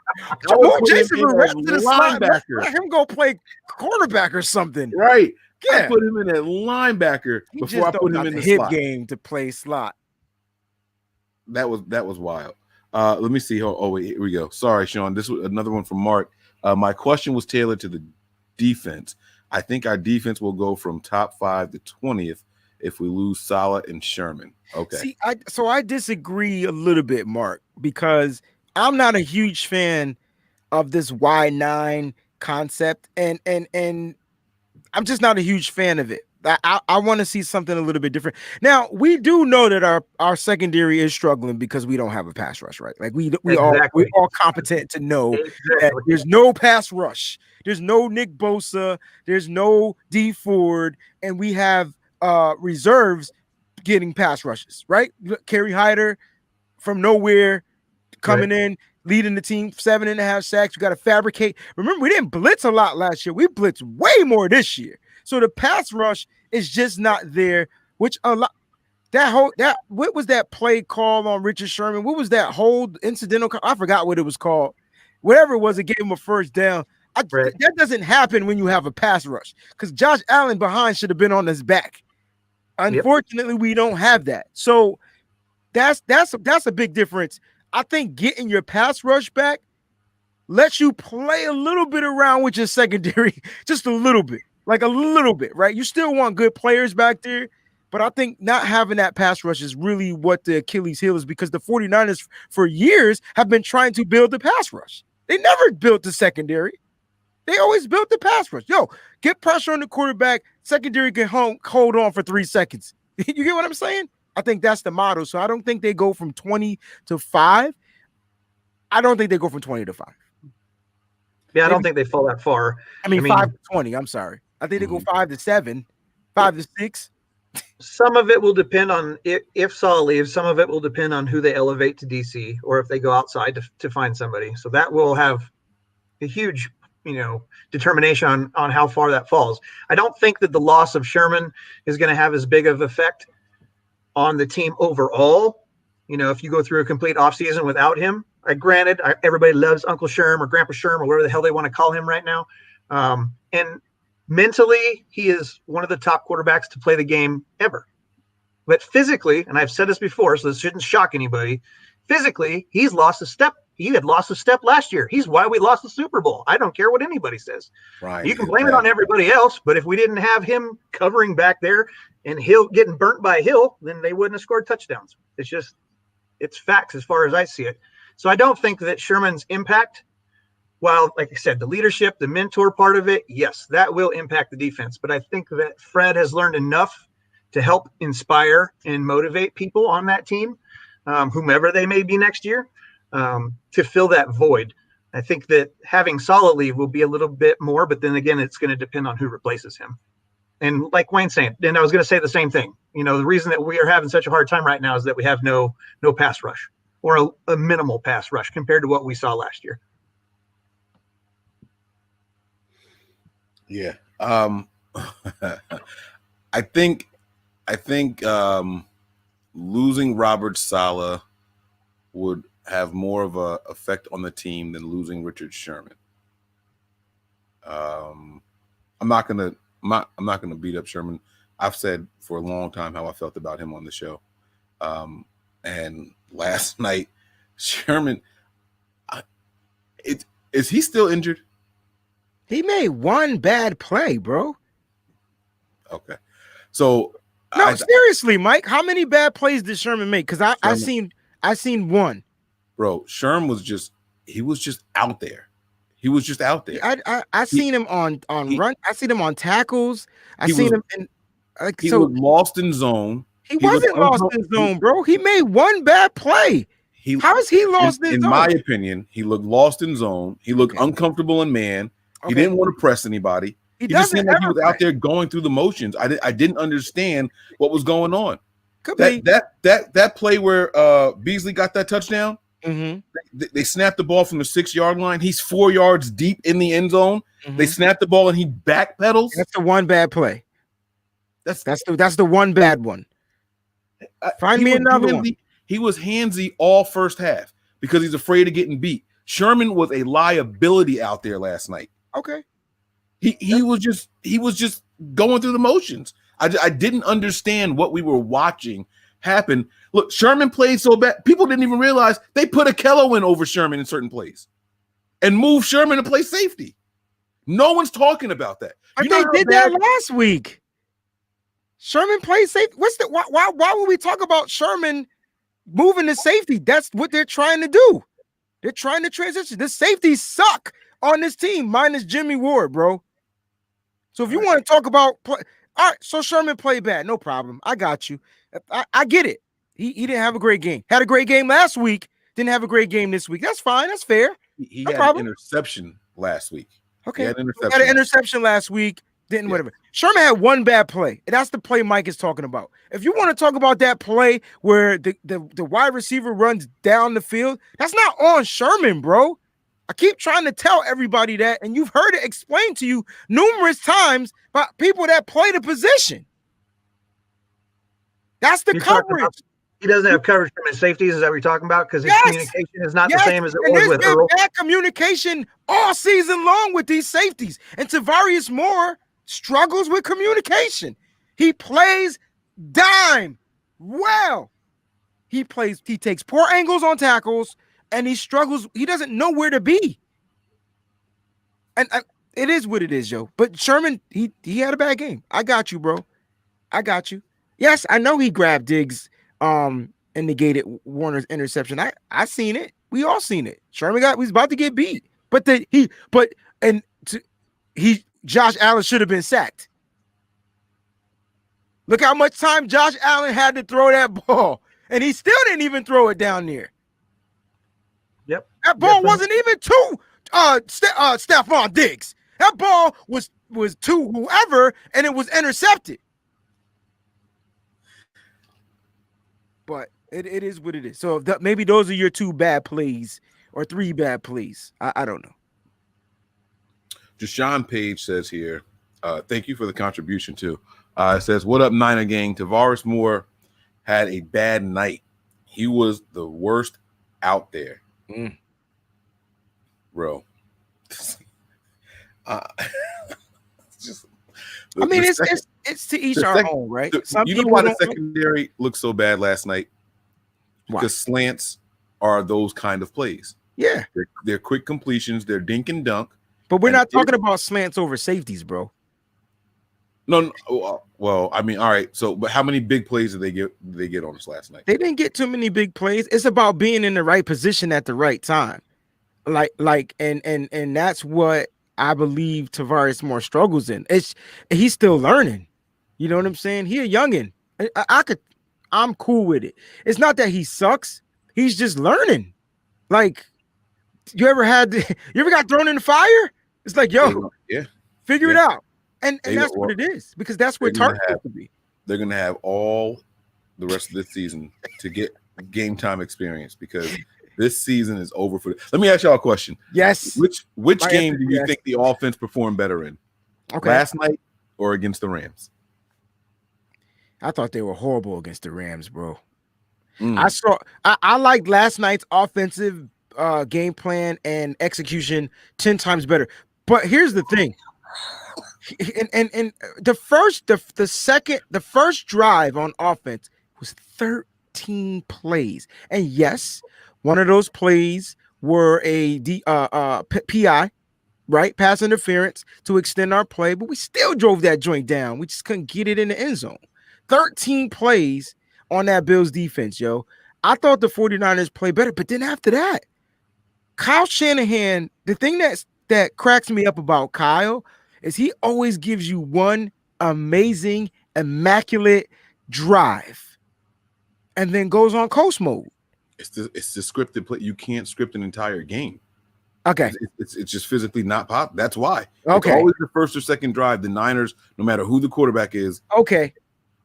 Jason Verrett to the linebacker. Let him go play quarterback or something. Right. Yeah. I put him in at linebacker before I put him in the hip slot. Game to play slot. That was wild. Let me see. Wait, here we go. Sorry, Sean. This was another one from Mark. My question was tailored to the defense. I think our defense will go from top 5 to 20th if we lose Salah and Sherman. Okay. See, I disagree a little bit, Mark, because I'm not a huge fan of this Y9 concept, and I'm just not a huge fan of it. I want to see something a little bit different. Now, we do know that our secondary is struggling because we don't have a pass rush, right? Like we're all competent to know that there's no pass rush. There's no Nick Bosa. There's no D Ford, and we have reserves getting pass rushes, right? Kerry Hyder from nowhere coming in, leading the team, 7.5 sacks. You got to fabricate. Remember, we didn't blitz a lot last year. We blitzed way more this year. So the pass rush is just not there, which a lot what was that play call on Richard Sherman? What was that hold incidental? I forgot what it was called. Whatever it was, it gave him a first down. That doesn't happen when you have a pass rush because Josh Allen behind should have been on his back. Unfortunately, we don't have that. So that's a big difference. I think getting your pass rush back lets you play a little bit around with your secondary, just a little bit. Like a little bit, right? You still want good players back there, but I think not having that pass rush is really what the Achilles heel is because the 49ers for years have been trying to build the pass rush. They never built the secondary. They always built the pass rush. Get pressure on the quarterback. Secondary can hold on for 3 seconds. You get what I'm saying? I think that's the motto. So I don't think they go from 20 to 5. I don't think they go from 20 to 5. Yeah, I don't think they fall that far. I mean 5 to 20. I'm sorry. I think they go 5 to 7, 5 to 6. Some of it will depend on if Saul leaves. Some of it will depend on who they elevate to DC or if they go outside to find somebody. So that will have a huge, determination on how far that falls. I don't think that the loss of Sherman is going to have as big of effect on the team overall. If you go through a complete offseason without him, granted, everybody loves Uncle Sherm or Grandpa Sherm or whatever the hell they want to call him right now. And mentally, he is one of the top quarterbacks to play the game ever. But physically, and I've said this before, so this shouldn't shock anybody, physically, he's lost a step. He had lost a step last year. He's why we lost the Super Bowl. I don't care what anybody says. Right. You can blame it on everybody else, but if we didn't have him covering back there and Hill getting burnt by Hill, then they wouldn't have scored touchdowns. It's facts as far as I see it. So I don't think that Sherman's impact, while, like I said, the leadership, the mentor part of it, yes, that will impact the defense. But I think that Fred has learned enough to help inspire and motivate people on that team, whomever they may be next year, to fill that void. I think that having Salah leave will be a little bit more, but then again, it's going to depend on who replaces him. And like Wayne's saying, and I was going to say the same thing. The reason that we are having such a hard time right now is that we have no pass rush or a minimal pass rush compared to what we saw last year. Yeah. I think losing Robert Saleh would have more of a effect on the team than losing Richard Sherman. I'm not gonna beat up Sherman. I've said for a long time how I felt about him on the show. And last night, Sherman, is he still injured? He made one bad play, bro. Okay, so no, seriously, Mike, how many bad plays did Sherman make? Because I seen one. Bro, Sherman was just out there. He was just out there. I seen him on run. I seen him on tackles. I seen him in he was lost in zone. He wasn't lost in zone, bro. He made one bad play. How is he lost in zone? In my opinion, he looked lost in zone. He looked uncomfortable in man. He didn't want to press anybody. He just seemed like he was out there going through the motions. I didn't understand what was going on. That play where Beasley got that touchdown. Mm-hmm. They snapped the ball from the 6-yard line. He's 4 yards deep in the end zone. Mm-hmm. They snapped the ball and he backpedals. That's the one bad play. That's the one bad one. Find me another one. He was handsy all first half because he's afraid of getting beat. Sherman was a liability out there last night. Okay. He was just going through the motions. I didn't understand what we were watching happen. Look, Sherman played so bad. People didn't even realize they put Akello in over Sherman in certain plays and moved Sherman to play safety. No one's talking about that. They did that last week. Sherman plays safety. Why would we talk about Sherman moving to safety? That's what they're trying to do. They're trying to transition. The safeties suck on this team, minus Jimmy Ward, bro. So if you want to talk about all right, so Sherman played bad, no problem. I got you. I get it. He didn't have a great game. Had a great game last week. Didn't have a great game this week. That's fine. That's fair. He had an interception last week. Okay. He had an interception last week. Whatever. Sherman had one bad play. And that's the play Mike is talking about. If you want to talk about that play where the wide receiver runs down the field, that's not on Sherman, bro. I keep trying to tell everybody that, and you've heard it explained to you numerous times by people that play the position. That's the coverage. He doesn't have coverage from his safeties. Is that what you're talking about? Because his communication is not the same as it was with Earl. Bad communication all season long with these safeties. And Tavares Moore struggles with communication. He plays dime well. He takes poor angles on tackles, and he struggles. He doesn't know where to be. And it is what it is, yo. But Sherman, he had a bad game. I got you, bro. I got you. Yes, I know he grabbed Diggs and negated Warner's interception. I seen it. We all seen it. Sherman was about to get beat. Josh Allen should have been sacked. Look how much time Josh Allen had to throw that ball, and he still didn't even throw it down there. Yep. That ball wasn't even to Stephon Diggs. That ball was to whoever, and it was intercepted. But it is what it is. So maybe those are your 2 bad plays or 3 bad plays. I don't know. Deshaun Page says here, thank you for the contribution too. It says, what up, Niner gang? Tavares Moore had a bad night. He was the worst out there. Bro. It's to each our own, right? You know why the secondary looked so bad last night? Because slants are those kind of plays. Yeah. They're quick completions. They're dink and dunk. But we're not talking about slants over safeties, bro. No. Well, I mean, all right. So, but how many big plays did they get on us last night? They didn't get too many big plays. It's about being in the right position at the right time. And that's what I believe Tavares Moore struggles in. He's still learning. You know what I'm saying? He a youngin. I'm cool with it. It's not that he sucks. He's just learning. Like, you ever got thrown in the fire? It's like, figure it out. And that's what it is, because that's where Tark has to be. They're gonna have all the rest of this season to get game time experience, because this season is over for. Let me ask y'all a question. Yes. Which game do you think the offense performed better in? Okay. Last night or against the Rams? I thought they were horrible against the Rams, bro. I liked last night's offensive game plan and execution 10 times better. But here's the thing. And the first drive on offense was 13 plays. And yes, one of those plays were a PI, right? Pass interference to extend our play, but we still drove that joint down. We just couldn't get it in the end zone. 13 plays on that Bills defense, yo. I thought the 49ers played better, but then after that, Kyle Shanahan, the thing that cracks me up about Kyle is he always gives you one amazing, immaculate drive and then goes on coast mode. It's the scripted play. You can't script an entire game. Okay. It's just physically not possible. That's why. Okay. It's always the first or second drive. The Niners, no matter who the quarterback is, okay,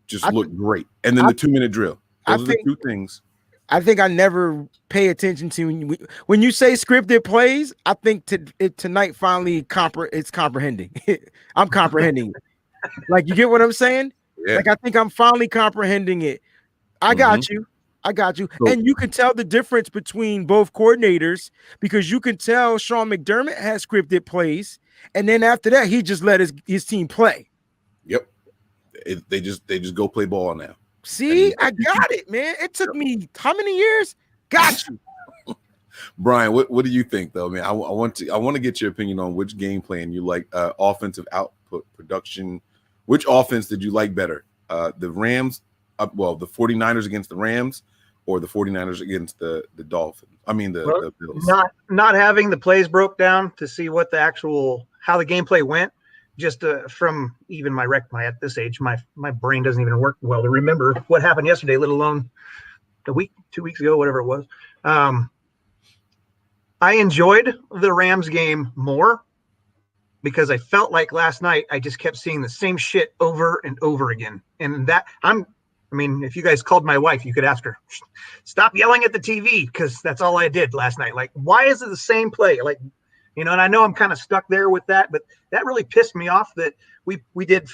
just look great. And then the 2-minute drill. Those are the two things. I think I never pay attention to when you say scripted plays. I think tonight finally it's comprehending. I'm comprehending it. Like, you get what I'm saying? Yeah. Like, I think I'm finally comprehending it. I got you. So, and you can tell the difference between both coordinators because you can tell Sean McDermott has scripted plays, and then after that, he just let his team play. Yep. They just go play ball now. See, I got it, man. It took me how many years? Got you. Brian, what do you think though, man? I want to get your opinion on which game plan you like, offensive output, production. Which offense did you like better? The Rams, the 49ers against the Rams, or the 49ers against the Dolphins? I mean the Bills. Not having the plays broke down to see what how the gameplay went. Just from even my at this age, my brain doesn't even work well to remember what happened yesterday, let alone 2 weeks ago, whatever it was. I enjoyed the Rams game more because I felt like last night I just kept seeing the same shit over and over again. And if you guys called my wife, you could ask her, stop yelling at the TV, because that's all I did last night. Like, why is it the same play? Like, and I know I'm kind of stuck there with that, but that really pissed me off that we did,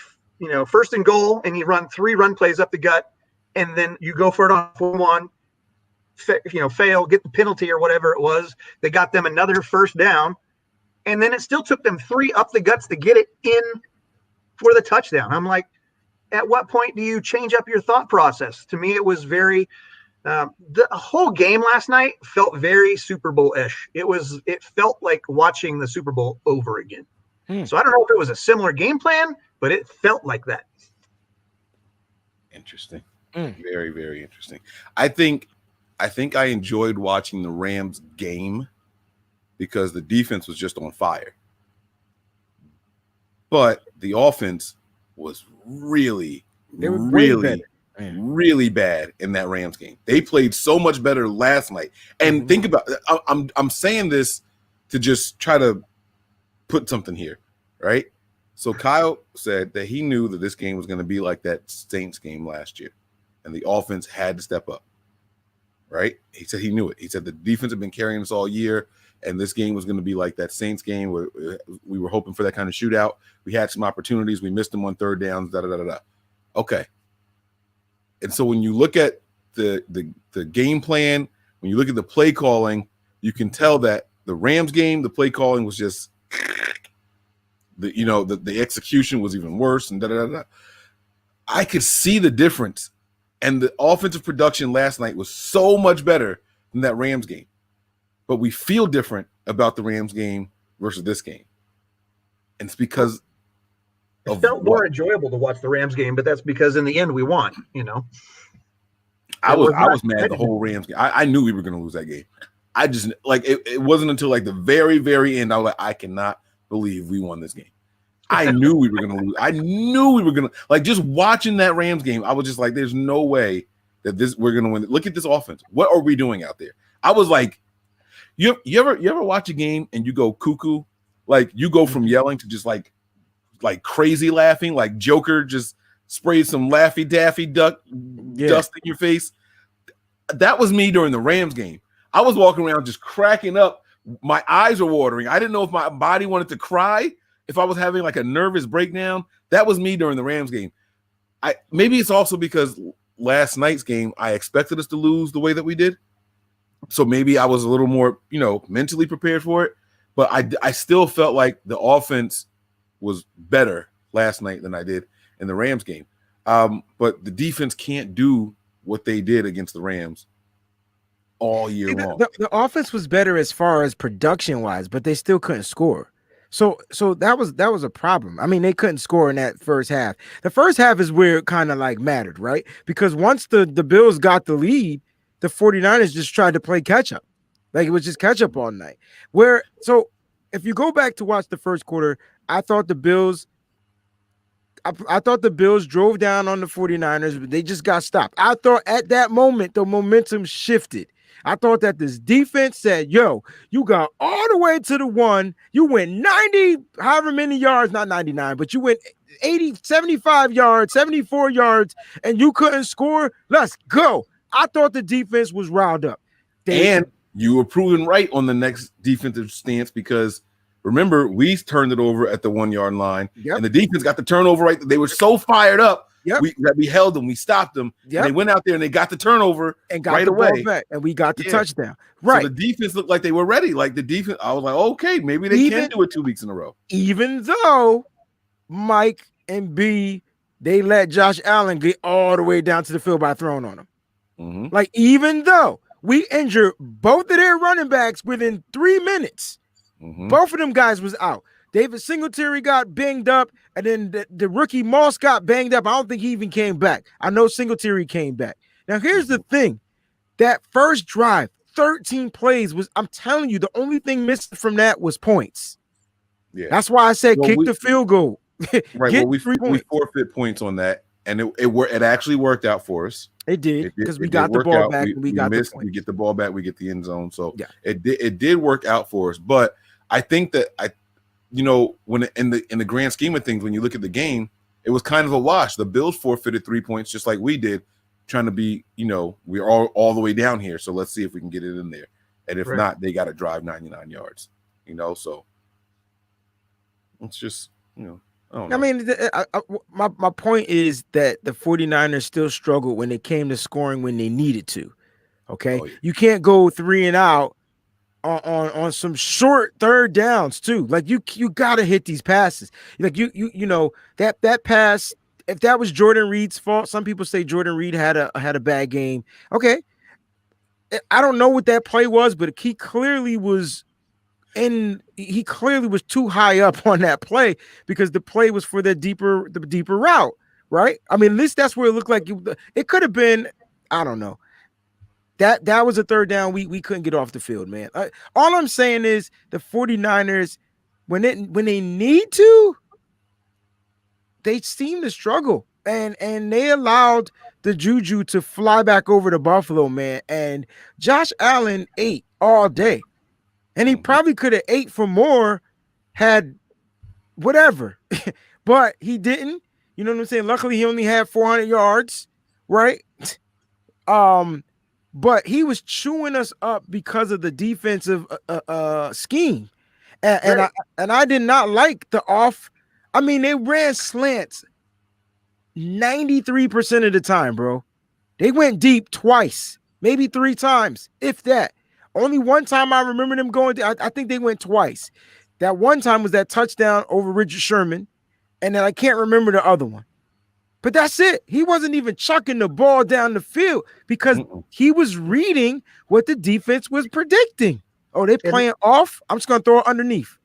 first and goal, and you run 3 run plays up the gut, and then you go for it on 4-1, fail, get the penalty or whatever it was. They got them another first down, and then it still took them 3 up the guts to get it in for the touchdown. I'm like, at what point do you change up your thought process? To me, it was very the whole game last night felt very Super Bowl-ish. It felt like watching the Super Bowl over again. So I don't know if it was a similar game plan, but it felt like that. Interesting. Very, very interesting. I think I enjoyed watching the Rams game because the defense was just on fire. But the offense was really bad in that Rams game. They played so much better last night. And think about it. I'm saying this to just try to put something here, right? So Kyle said that he knew that this game was going to be like that Saints game last year, and the offense had to step up, right? He said he knew it. He said the defense had been carrying us all year, and this game was going to be like that Saints game where we were hoping for that kind of shootout. We had some opportunities. We missed them on third downs, Okay. And so when you look at the game plan, when you look at the play calling, you can tell that the Rams game, the play calling was just the execution was even worse and I could see the difference. And the offensive production last night was so much better than that Rams game. But we feel different about the Rams game versus this game. And it's because it felt more enjoyable to watch the Rams game, but that's because in the end we won, I was mad the whole Rams game. I knew we were going to lose that game. I just it wasn't until like the very, very end I was like, I cannot believe we won this game. I knew we were going to lose. I knew we were going to just watching that Rams game. I was just like, there's no way that we're going to win. Look at this offense. What are we doing out there? I was like, you ever watch a game and you go cuckoo? Like you go from yelling to just like crazy laughing, like Joker just sprayed some Laffy Daffy dust in your face. That was me during the Rams game. I was walking around just cracking up. My eyes were watering. I didn't know if my body wanted to cry, if I was having like a nervous breakdown. That was me during the Rams game. Maybe it's also because last night's game, I expected us to lose the way that we did. So maybe I was a little more, mentally prepared for it. But I still felt like the offense was better last night than I did in the Rams game. But the defense can't do what they did against the Rams all year long. The offense was better as far as production wise, but they still couldn't score. So that was a problem. I mean, they couldn't score in that first half. The first half is where it kind of like mattered, right? Because once the Bills got the lead, the 49ers just tried to play catch up. Like it was just catch up all night. So if you go back to watch the first quarter, I thought the Bills drove down on the 49ers, but they just got stopped. I thought at that moment the momentum shifted. I thought that this defense said, yo, you got all the way to the one. You went 90, however many yards, not 99, but you went 80, 75 yards, 74 yards, and you couldn't score. Let's go. I thought the defense was riled up. And you were proven right on the next defensive stance because remember, we turned it over at the 1 yard line, and the defense got the turnover right. They were so fired up that we held them, we stopped them, and they went out there and they got the turnover and got right the away. Ball back, and we got the touchdown. Right. So the defense looked like they were ready. Like the defense, I was like, okay, maybe they can do it 2 weeks in a row. Even though Mike and B, they let Josh Allen get all the way down to the field by throwing on him. Mm-hmm. Like even though we injured both of their running backs within 3 minutes. Mm-hmm. Both of them guys was out. David Singletary got banged up, and then the rookie Moss got banged up. I don't think he even came back. I know Singletary came back. Now, here's the thing. That first drive, 13 plays, I'm telling you, the only thing missing from that was points. Yeah. That's why I said kick the field goal. Right. Well, we forfeit points on that, and it actually worked out for us. It did because we got the ball back. We got missed, the points. we get the ball back. We get the end zone. So it did work out for us. But I think that when in the grand scheme of things, when you look at the game, it was kind of a wash. The Bills forfeited 3 points just like we did, trying to be, we're all the way down here. So let's see if we can get it in there. And if not, they got to drive 99 yards. So it's just, I mean, my point is that the 49ers still struggled when it came to scoring when they needed to. Okay. Oh, yeah. You can't go 3 and out on some short third downs too. Like you got to hit these passes. Like that pass, if that was Jordan Reed's fault, some people say Jordan Reed had a bad game. Okay. I don't know what that play was, but he clearly was too high up on that play because the play was for the deeper route, right? I mean, at least that's where it looked like it could have been. I don't know. That was a third down. We couldn't get off the field, man. All I'm saying is the 49ers, when they need to, they seem to struggle, and they allowed the juju to fly back over to Buffalo, man. And Josh Allen ate all day. And he probably could have ate for more had whatever, but he didn't. You know what I'm saying? Luckily, he only had 400 yards, right? But he was chewing us up because of the defensive scheme, and I did not like the off. I mean, they ran slants 93% of the time, bro. They went deep twice, maybe 3 times, if that. Only one time I remember them going. I think they went twice. That one time was that touchdown over Richard Sherman, and then I can't remember the other one. But that's it. He wasn't even chucking the ball down the field because he was reading what the defense was predicting. Oh, they playing off? I'm just going to throw it underneath.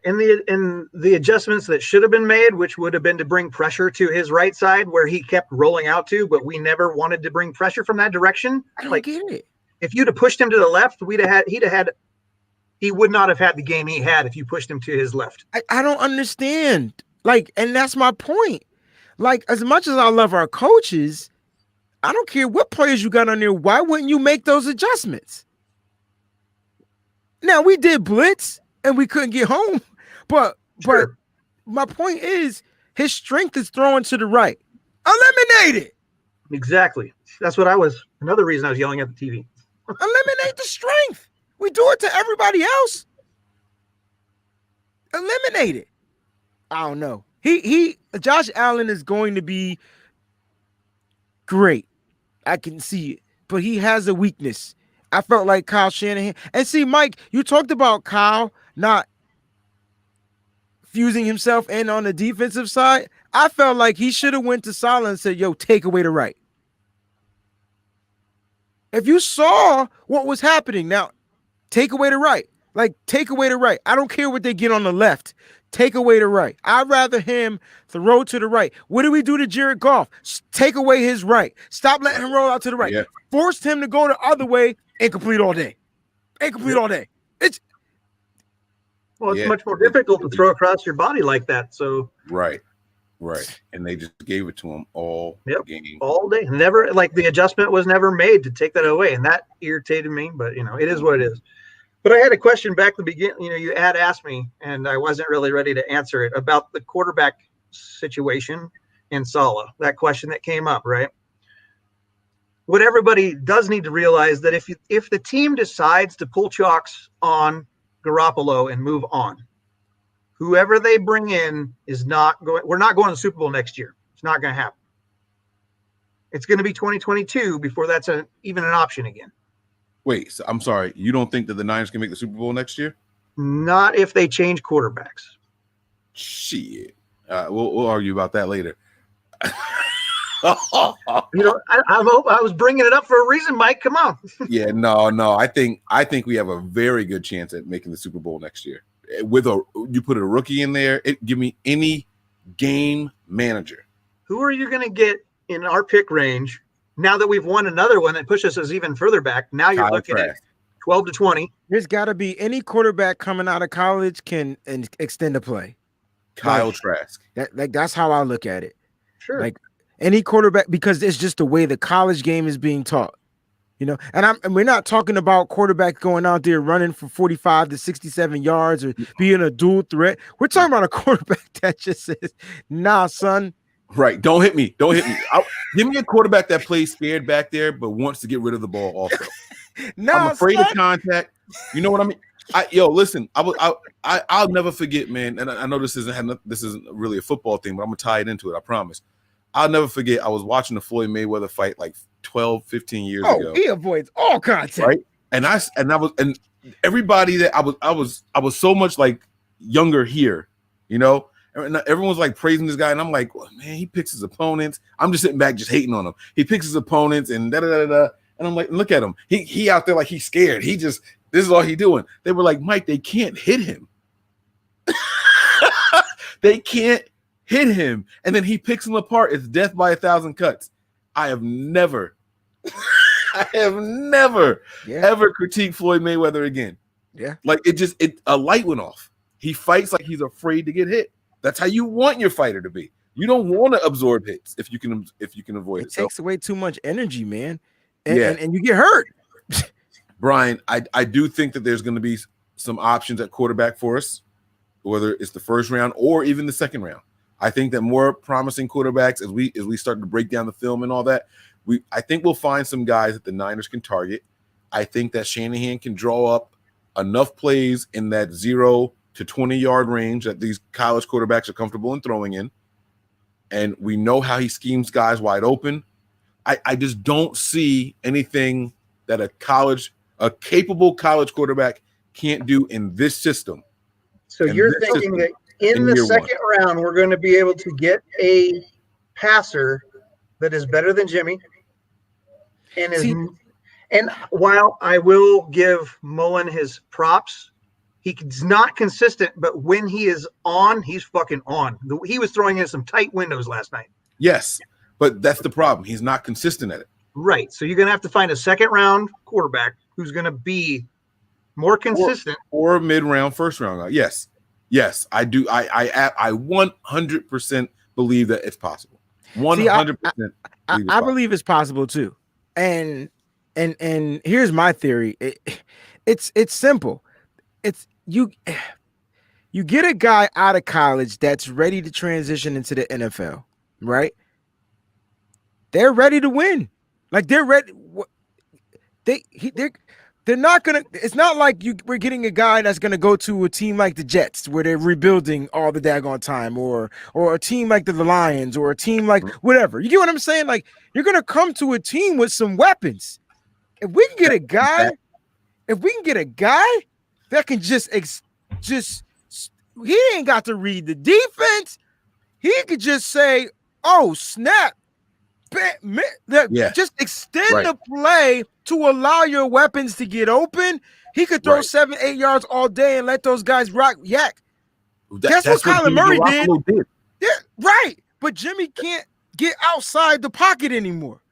And the adjustments that should have been made, which would have been to bring pressure to his right side where he kept rolling out to, but we never wanted to bring pressure from that direction. I don't get it. If you'd have pushed him to the left, he would not have had the game he had if you pushed him to his left. I don't understand. And that's my point. As much as I love our coaches, I don't care what players you got on there. Why wouldn't you make those adjustments? Now, we did blitz and we couldn't get home, but my point is his strength is throwing to the right. Eliminate it. Exactly. That's what another reason I was yelling at the TV. Eliminate the strength. We do it to everybody else. Eliminate it. I don't know. Josh Allen is going to be great. I can see it, but he has a weakness. I felt like Kyle Shanahan. And see, Mike, you talked about Kyle not fusing himself in on the defensive side, I felt like he should have went to Salah and said, yo, take away the right. If you saw what was happening, now take away the right. Like, take away the right. I don't care what they get on the left. Take away the right. I'd rather him throw to the right. What do we do to Jared Goff? Take away his right. Stop letting him roll out to the right. Yeah. Forced him to go the other way. Incomplete all day. Incomplete all day. It's much more difficult to throw across your body like that. So right. And they just gave it to him all game. All day. Never, like, the adjustment was never made to take that away. And that irritated me, but it is what it is. But I had a question back at the beginning. You had asked me, and I wasn't really ready to answer it, about the quarterback situation in Salah. That question that came up, right? What everybody does need to realize that if the team decides to pull chalks on Garoppolo and move on, whoever they bring in is not going. We're not going to the Super Bowl next year. It's not going to happen. It's going to be 2022 before that's even an option again. Wait, so I'm sorry. You don't think that the Niners can make the Super Bowl next year? Not if they change quarterbacks. Shit. We'll argue about that later. I was bringing it up for a reason, Mike. Come on. Yeah, no. I think we have a very good chance at making the Super Bowl next year. You put a rookie in there. Give me any game manager. Who are you going to get in our pick range? Now that we've won another one that pushes us even further back, now you're looking at 12 to 20. There's got to be any quarterback coming out of college can extend a play. Kyle Trask. That's how I look at it. Sure. Like any quarterback, because it's just the way the college game is being taught. And we're not talking about quarterbacks going out there running for 45 to 67 yards or being a dual threat. We're talking about a quarterback that just says, nah, son. Right. Don't hit me. Give me a quarterback that plays scared back there, but wants to get rid of the ball also. I'm afraid of contact. You know what I mean? Listen, I'll never forget, man. And I know this isn't really a football thing, but I'm gonna tie it into it. I promise. I'll never forget. I was watching the Floyd Mayweather fight like 12, 15 years ago. He avoids all contact. Right. And everybody that I was so much like younger here, And everyone's like praising this guy, and I'm like, well, man, he picks his opponents. I'm just sitting back, just hating on him. He picks his opponents, and and I'm like, look at him. He out there like he's scared. This is all he doing. They were like, Mike, they can't hit him. They can't hit him, and then he picks them apart. It's death by 1,000 cuts. I have never ever critiqued Floyd Mayweather again. Yeah, like a light went off. He fights like he's afraid to get hit. That's how you want your fighter to be. You don't want to absorb hits if you can avoid it. It takes away too much energy, man. And you get hurt. Brian, I do think that there's going to be some options at quarterback for us, whether it's the first round or even the second round. I think that more promising quarterbacks, as we start to break down the film and all that, I think we'll find some guys that the Niners can target. I think that Shanahan can draw up enough plays in that 0 to 20-yard range that these college quarterbacks are comfortable in throwing in. And we know how he schemes guys wide open. I just don't see anything that a capable college quarterback can't do in this system. So you're thinking that in the second round, we're going to be able to get a passer that is better than Jimmy. And while I will give Mullen his props, he's not consistent, but when he is on, he's fucking on. He was throwing in some tight windows last night. Yes, but that's the problem. He's not consistent at it. Right. So you're going to have to find a second-round quarterback who's going to be more consistent. Or mid-round, first-round guy. Yes, I do. I 100% believe that it's possible. 100%. I believe it's possible too. And here's my theory. It's simple. It's you get a guy out of college that's ready to transition into the NFL, right? They're ready to win. Like they're ready. They're not gonna. It's not like we're getting a guy that's gonna go to a team like the Jets where they're rebuilding all the daggone time, or a team like the Lions, or a team like whatever. You get what I'm saying? Like you're gonna come to a team with some weapons. If we can get a guy that can just he ain't got to read the defense. He could just say, "Oh, snap." Just extend the play to allow your weapons to get open. He could throw 7-8 yards all day and let those guys rock yak. Guess what Kyler Murray did? Yeah, right. But Jimmy can't get outside the pocket anymore.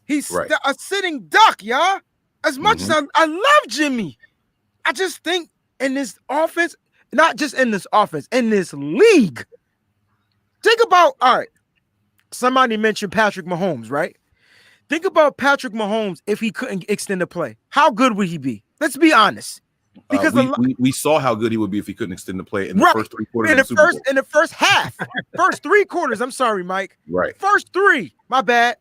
He's a sitting duck, y'all. As much as I love Jimmy, I just think in this offense, not just in this offense, in this league. Think about, all right, somebody mentioned Patrick Mahomes, right? Think about Patrick Mahomes if he couldn't extend the play. How good would he be? Let's be honest. Because we saw how good he would be if he couldn't extend the play in the first 3 quarters in the first half. First 3 quarters. I'm sorry, Mike. Right. First 3. My bad.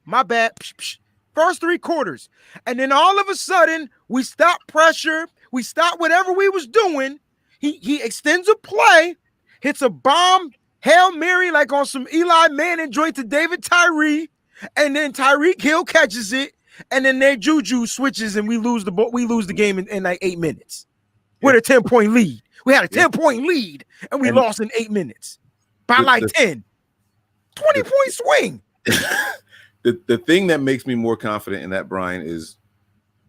First 3 quarters. And then all of a sudden, we stop pressure. We stop whatever we was doing. He extends a play, hits a bomb, Hail Mary, like on some Eli Manning joint to David Tyree, and then Tyreek Hill catches it, and then their juju switches, and we lose the game in like 8 minutes. With a 10-point lead. We had a 10-point lead, and we lost in 8 minutes. By like 10. 20-point swing. The thing that makes me more confident in that, Brian, is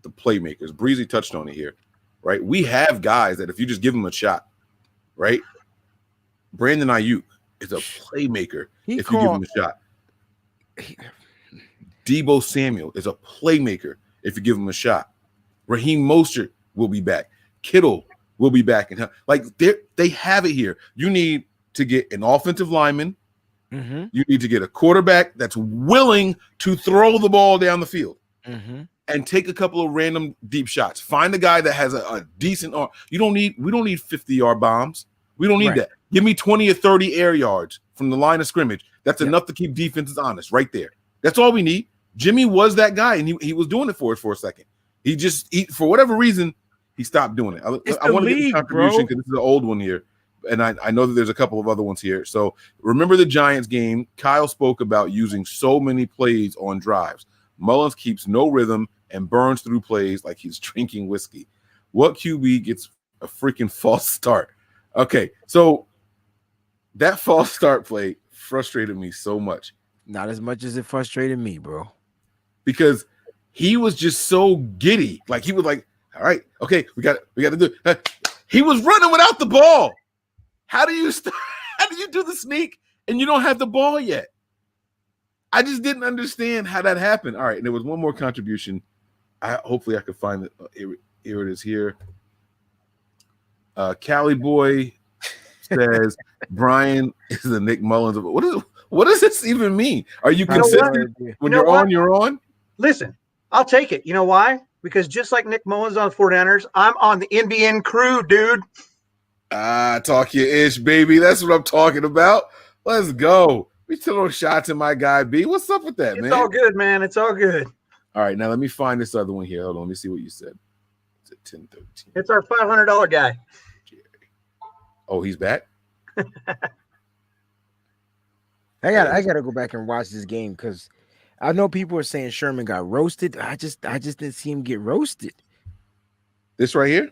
the playmakers. Breezy touched on it here, right? We have guys that if you just give them a shot, right? Brandon Ayuk is a playmaker if you give him a shot. Deebo Samuel is a playmaker if you give him a shot. Raheem Mostert will be back. Kittle will be back. And like they have it here. You need to get an offensive lineman. You need to get a quarterback that's willing to throw the ball down the field and take a couple of random deep shots. Find a guy that has a decent arm. We don't need 50-yard bombs. We don't need that. Give me 20 or 30 air yards from the line of scrimmage. That's enough to keep defenses honest right there. That's all we need. Jimmy was that guy, and he was doing it for us for a second. He for whatever reason, he stopped doing it. I want to get the contribution because this is an old one here, and I know that there's a couple of other ones here. So remember the Giants game. Kyle spoke about using so many plays on drives. Mullins keeps no rhythm and burns through plays like he's drinking whiskey. What QB gets a freaking false start? Okay, so that false start play frustrated me so much. Not as much as it frustrated me, bro. Because he was just so giddy. Like he was like, all right, okay, we got to do it. He was running without the ball. How do you do the sneak and you don't have the ball yet? I just didn't understand how that happened. All right, and there was one more contribution. Hopefully I could find it. Here it is here. Cali Boy says Brian is the Nick Mullins of what does this even mean? Are you consistent when you're on? You're on. Listen, I'll take it. You know why? Because just like Nick Mullins on the 49ers, I'm on the NBN crew, dude. Talk your ish, baby. That's what I'm talking about. Let's go. We throw shots at my guy B. What's up with that, man? It's all good, man. It's all good. All right, now let me find this other one here. Hold on, let me see what you said. It's at 10:13. It's our $500 guy. Oh, he's back. I gotta go back and watch this game because I know people are saying Sherman got roasted. I just didn't see him get roasted. This right here?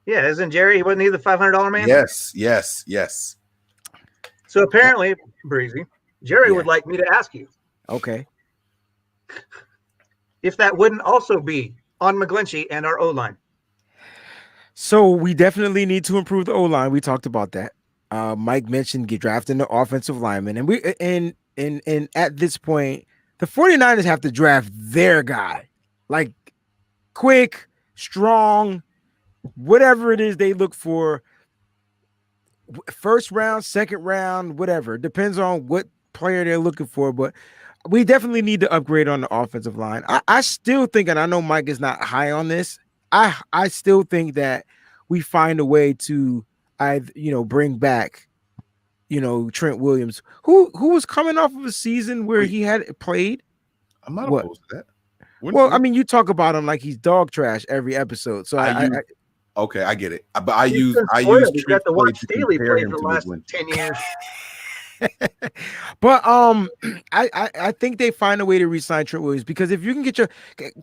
Yeah, isn't Jerry? Wasn't he the $500 man? Yes. So apparently, Breezy, Jerry would like me to ask you. Okay. If that wouldn't also be on McGlinchey and our O-line. So we definitely need to improve the O-line. We talked about that. Mike mentioned drafting the offensive lineman. And at this point, the 49ers have to draft their guy. Like quick, strong, whatever it is they look for. First round, second round, whatever. Depends on what player they're looking for. But we definitely need to upgrade on the offensive line. I still think, and I know Mike is not high on this, I still think that we find a way to bring back, Trent Williams, who was coming off of a season where he had played. I'm not opposed to that. I mean, you talk about him like he's dog trash every episode. So okay, I get it. But I use We've got to watch Staley play for the last 10 years. But I think they find a way to re-sign Trent Williams because if you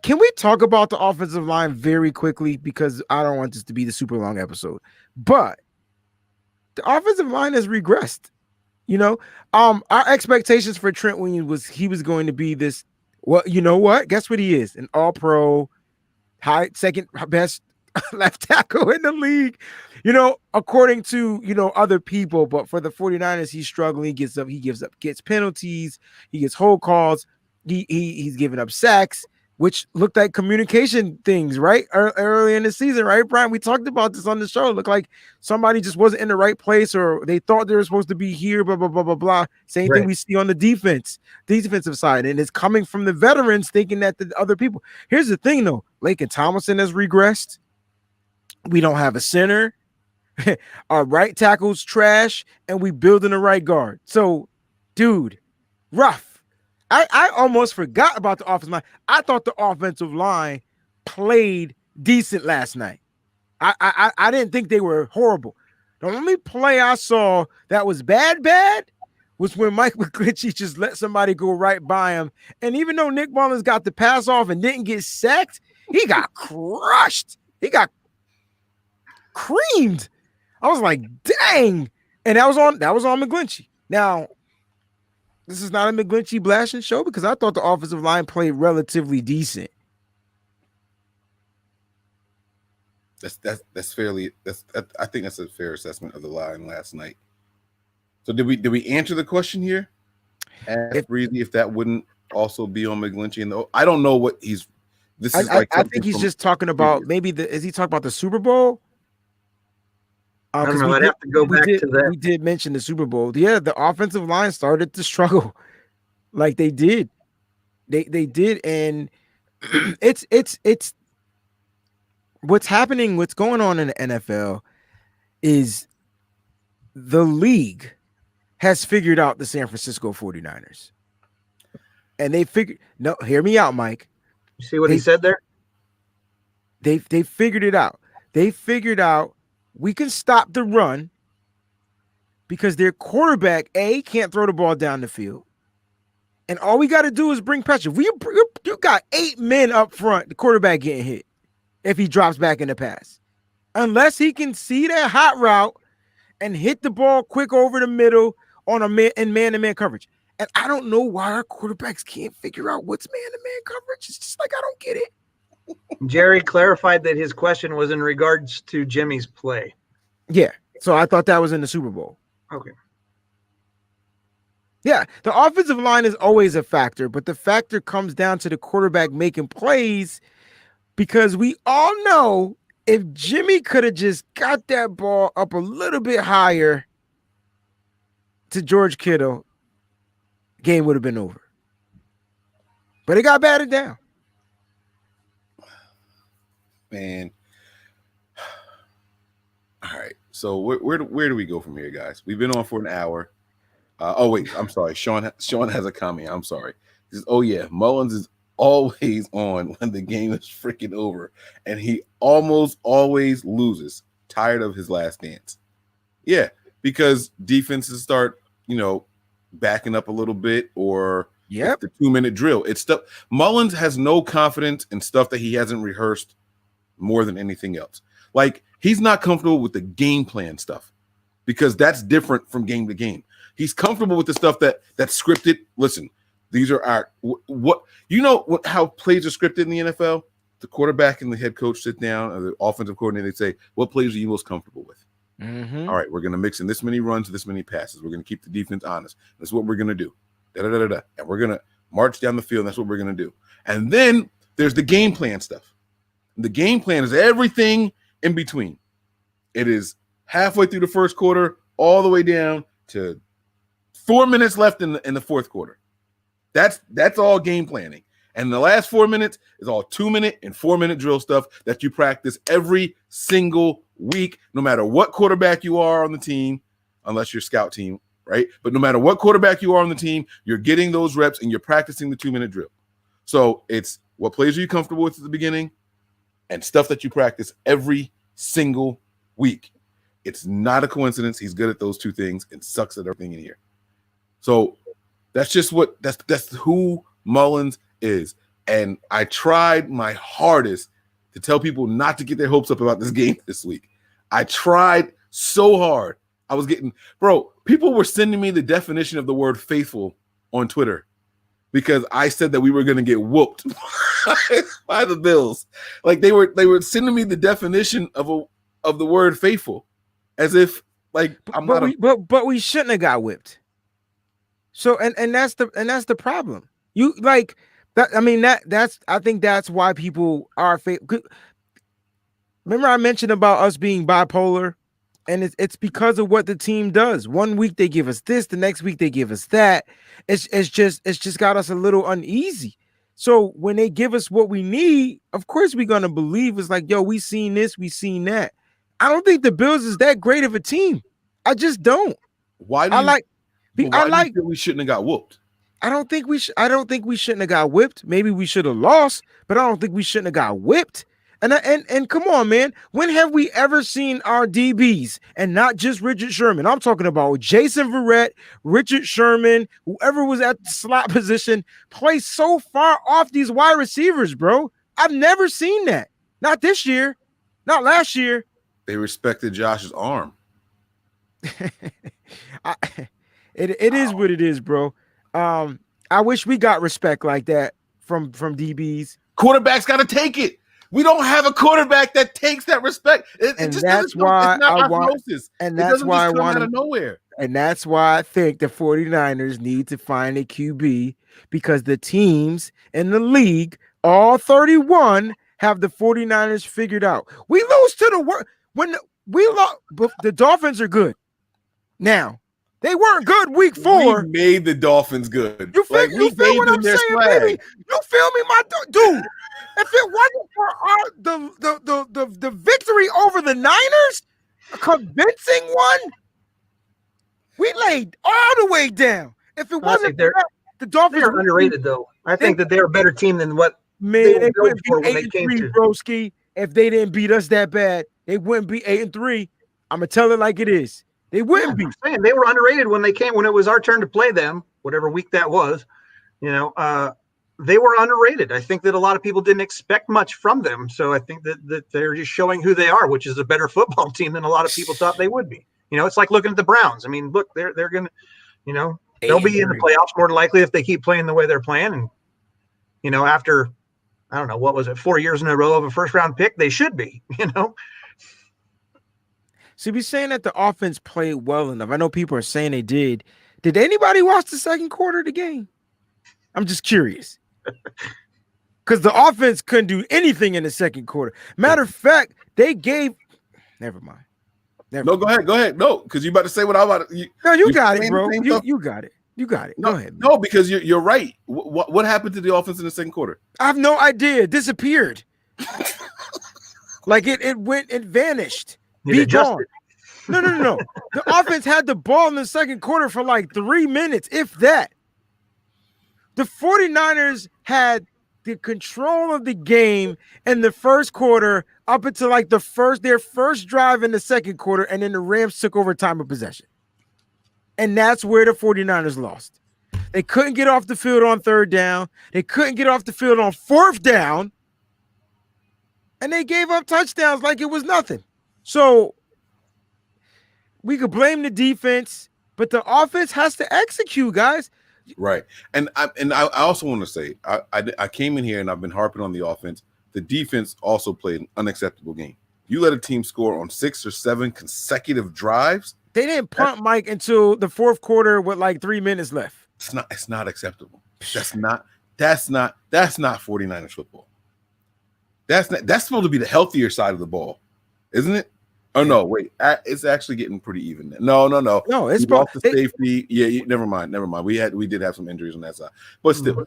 can we talk about the offensive line very quickly because I don't want this to be the super long episode. But the offensive line has regressed. You know, our expectations for Trent Williams was he was going to be this. Well, you know what? Guess what he is? An all-pro, second best left tackle in the league. You know, according to other people, but for the 49ers, he's struggling. He gives up, gets penalties, he gets hold calls, he's giving up sacks, which looked like communication things, right? Early in the season, right, Brian? We talked about this on the show. It looked like somebody just wasn't in the right place, or they thought they were supposed to be here, blah, blah, blah, blah, blah. Same thing we see on the defensive side. And it's coming from the veterans thinking that the other people. Here's the thing, though. Laken Tomlinson has regressed. We don't have a center. Our right tackle's trash, and we building a right guard. So, dude, rough. I almost forgot about the offensive line. I thought the offensive line played decent last night. I didn't think they were horrible. The only play I saw that was bad was when Mike McGlinchey just let somebody go right by him. And even though Nick Mullins got the pass off and didn't get sacked, he got crushed. He got creamed. I was like, dang. And that was on McGlinchey. Now, this is not a McGlinchey blasting show because I thought the offensive line played relatively decent. That's fairly. I think that's a fair assessment of the line last night. So did we answer the question here? If that wouldn't also be on McGlinchey, and I don't know what he's. This is I think he's just talking about is he talking about the Super Bowl? I don't know. I'd have to go back to that. We did mention the Super Bowl. Yeah, the offensive line started to struggle, like they did. They did, and it's what's happening. What's going on in the NFL is the league has figured out the San Francisco 49ers, and they figured. No, hear me out, Mike. You see what he said there? They figured it out. They figured out. We can stop the run because their quarterback, can't throw the ball down the field. And all we got to do is bring pressure. You got 8 men up front, the quarterback getting hit if he drops back in the pass. Unless he can see that hot route and hit the ball quick over the middle on man-to-man coverage. And I don't know why our quarterbacks can't figure out what's man-to-man coverage. It's just like I don't get it. Jerry clarified that his question was in regards to Jimmy's play. Yeah. So I thought that was in the Super Bowl. Okay. Yeah. The offensive line is always a factor, but the factor comes down to the quarterback making plays because we all know if Jimmy could have just got that ball up a little bit higher to George Kittle, game would have been over. But it got batted down. Man. All right. So where do we go from here, guys? We've been on for an hour. Oh wait, I'm sorry. Sean has a comment. I'm sorry. He says, oh yeah, Mullins is always on when the game is freaking over, and he almost always loses. Tired of his last dance. Yeah, because defenses start, backing up a little bit, or the 2-minute drill. It's stuff. Mullins has no confidence in stuff that he hasn't rehearsed more than anything else. Like, he's not comfortable with the game plan stuff because that's different from game to game. He's comfortable with the stuff that's scripted. Listen, these are our how plays are scripted in the NFL. The quarterback and the head coach sit down, or the offensive coordinator, they say, what plays are you most comfortable with? Mm-hmm. All right, we're going to mix in this many runs, this many passes. We're going to keep the defense honest. That's what we're going to do. And we're going to march down the field. And that's what we're going to do. And then there's the game plan stuff. The game plan is everything in between. It is halfway through the first quarter, all the way down to 4 minutes left in the fourth quarter. That's all game planning. And the last 4 minutes is all 2-minute and 4-minute drill stuff that you practice every single week, no matter what quarterback you are on the team, unless you're scout team, right? But no matter what quarterback you are on the team, you're getting those reps and you're practicing the 2-minute drill. So it's what plays are you comfortable with at the beginning and stuff that you practice every single week. It's not a coincidence. He's good at those two things and sucks at everything in here. So that's just that's who Mullins is. And I tried my hardest to tell people not to get their hopes up about this game this week. I tried so hard. I was getting, bro, people were sending me the definition of the word faithful on Twitter because I said that we were going to get whooped by the Bills. Like they were sending me the definition of the word faithful as if like but we shouldn't have got whipped. So and that's the problem. You like that. I mean I think that's why people are remember I mentioned about us being bipolar, and it's because of what the team does. One week they give us this, the next week they give us that. It's just got us a little uneasy. So when they give us what we need, of course we're gonna believe. It's like, yo, we seen this, we seen that. I don't think the Bills is that great of a team. I just don't. Why do you feel we shouldn't have got whooped? I don't think we shouldn't have got whipped. Maybe we should have lost, but I don't think we shouldn't have got whipped. And come on, man. When have we ever seen our DBs, and not just Richard Sherman? I'm talking about Jason Verrett, Richard Sherman, whoever was at the slot position, play so far off these wide receivers, bro. I've never seen that. Not this year. Not last year. They respected Josh's arm. It is what it is, bro. I wish we got respect like that from DBs. Quarterbacks got to take it. We don't have a quarterback that takes that respect. That's why I want out of nowhere. And that's why I think the 49ers need to find a QB, because the teams in the league, all 31, have the 49ers figured out. We lose to the Dolphins are good. Now, they weren't good week 4. We made the Dolphins good. You feel what I'm saying, baby? You feel me, my dude? If it wasn't for the victory over the Niners, a convincing one, we laid all the way down. If it wasn't for that, the Dolphins are underrated, though. I think that they're a better team than what they wouldn't be 8-3, broski. If they didn't beat us that bad, they wouldn't be 8-3. I'm gonna tell it like it is. They wouldn't be. Saying they were underrated when it was our turn to play them, whatever week that was. They were underrated. I think that a lot of people didn't expect much from them. So I think that they're just showing who they are, which is a better football team than a lot of people thought they would be. It's like looking at the Browns. I mean, look, they're going to, they'll be in the playoffs more than likely if they keep playing the way they're playing. And, after, I don't know, what was it, 4 years in a row of a first round pick, they should be, See, we're saying that the offense played well enough. I know people are saying they did. Did anybody watch the second quarter of the game? I'm just curious. Because the offense couldn't do anything in the second quarter. Matter of fact, they gave. Never mind. Go ahead. No, because you're about to say what I'm about to. You got it, bro. You got it. You got it. Go ahead. No, because you're right. What happened to the offense in the second quarter? I have no idea. It disappeared. Like it vanished. Be gone. No. The offense had the ball in the second quarter for like 3 minutes, if that. The 49ers had the control of the game in the first quarter up until like their first drive in the second quarter, and then the Rams took over time of possession. And that's where the 49ers lost. They couldn't get off the field on third down. They couldn't get off the field on fourth down. And they gave up touchdowns like it was nothing. So we could blame the defense, but the offense has to execute, guys. Right. And I also want to say, I came in here and I've been harping on the offense. The defense also played an unacceptable game. You let a team score on 6 or 7 consecutive drives. They didn't punt Mike until the fourth quarter with like 3 minutes left. It's not acceptable. That's not 49ers football. That's supposed to be the healthier side of the ball, isn't it? Oh no, wait. It's actually getting pretty even. No. No, it's off the safety. Yeah, never mind. We did have some injuries on that side, but still,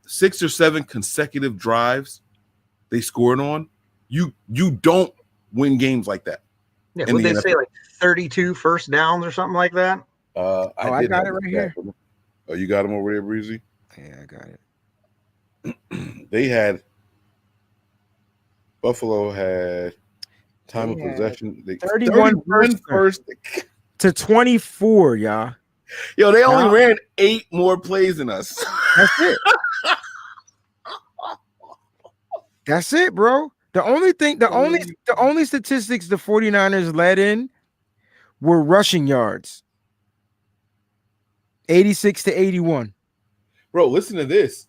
6 or 7 consecutive drives they scored on. You don't win games like that. Yeah, would they say like 32 first downs or something like that? I got it right here. Oh, you got them over there, Breezy? Yeah, I got it. They had Buffalo had time of possession. 31 first to 24, y'all. Yo, they only ran 8 more plays than us. That's it. That's it, bro. The only statistics the 49ers led in were rushing yards. 86 to 81. Bro, listen to this.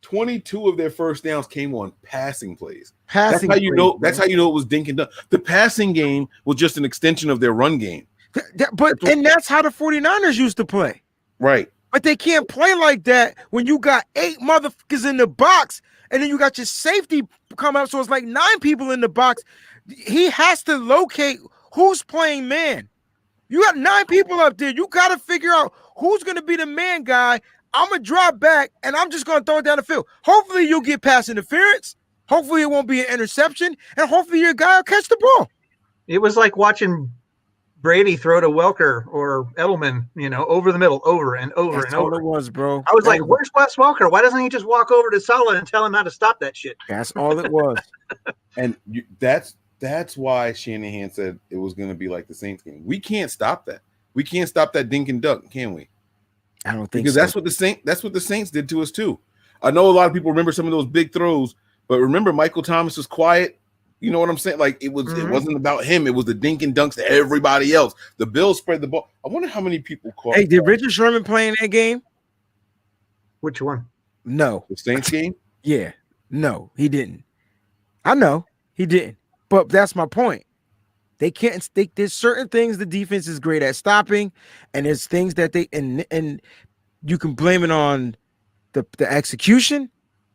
22 of their first downs came on passing plays. Passing that's how you plays, know. bro. That's how you know it was dink and dunk. The passing game was just an extension of their run game. That's how the 49ers used to play. Right. But they can't play like that when you got 8 motherfuckers in the box and then you got your safety come up. So it's like 9 people in the box. He has to locate who's playing man. You got 9 people up there. You got to figure out who's going to be the man guy. I'm going to drop back, and I'm just going to throw it down the field. Hopefully, you'll get pass interference. Hopefully, it won't be an interception. And hopefully, your guy will catch the ball. It was like watching Brady throw to Welker or Edelman, over the middle, over and over That's and over. all it was, bro. I was like, where's Wes Welker? Why doesn't he just walk over to Saleh and tell him how to stop that shit? That's all it was. And that's why Shanahan said it was going to be like the Saints game. We can't stop that. We can't stop that dink and dunk, can we? I don't think because so. that's what the Saints did to us too. I know a lot of people remember some of those big throws, but remember Michael Thomas was quiet. You know what I'm saying? Like it wasn't about him. It was the dink and dunks to everybody else. The Bills spread the ball. I wonder how many people caught. Hey, did Richard Sherman play in that game? Which one? No. The Saints game? Yeah. No, he didn't. I know he didn't. But that's my point. They can't. There's certain things the defense is great at stopping, and there's things that and you can blame it on the execution.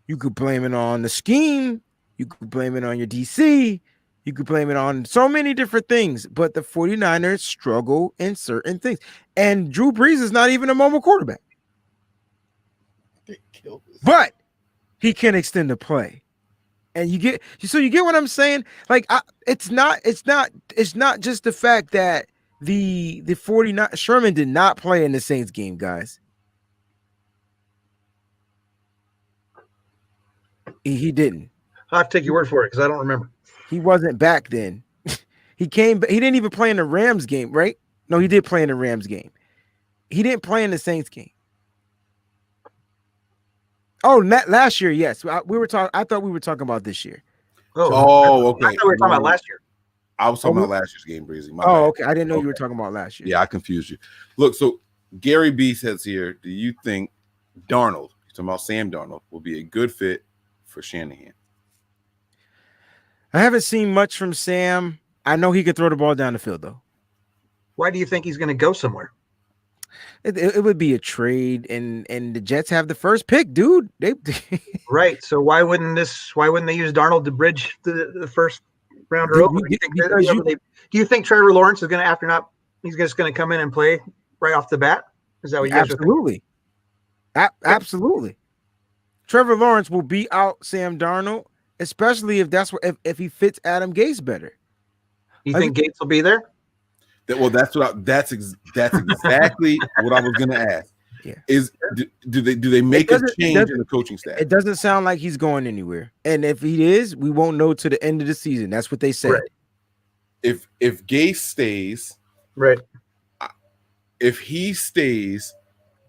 You could blame it on the scheme. You could blame it on your DC. You could blame it on so many different things. But the 49ers struggle in certain things, and Drew Brees is not even a mobile quarterback. But he can extend the play. And you get what I'm saying? Like it's not just the fact that the 49 Sherman did not play in the Saints game, guys. He didn't. I'll have to take your word for it because I don't remember. He wasn't back then. He came, but he didn't even play in the Rams game, right? No, he did play in the Rams game. He didn't play in the Saints game. Oh, last year, yes. We were talking. I thought we were talking about this year. Oh, okay. I thought we were talking about last year. I was talking about last year's game, Breezy. Okay. I didn't know you were talking about last year. Yeah, I confused you. Look, so Gary B says here, do you think Darnold, he's talking about Sam Darnold, will be a good fit for Shanahan? I haven't seen much from Sam. I know he could throw the ball down the field, though. Why do you think he's going to go somewhere? It would be a trade, and the Jets have the first pick, dude. Right. So why wouldn't they use Darnold to bridge the first rounder over? Do you think Trevor Lawrence is going to he's just going to come in and play right off the bat? Is that what you guys absolutely? Absolutely. Trevor Lawrence will beat out Sam Darnold, especially if he fits Adam Gase better. You think Gates will be there? That's exactly what I was going to ask. Yeah. Do they make a change in the coaching staff? It doesn't sound like he's going anywhere. And if he is, we won't know to the end of the season. That's what they said. Right. If Gase stays, right. If he stays,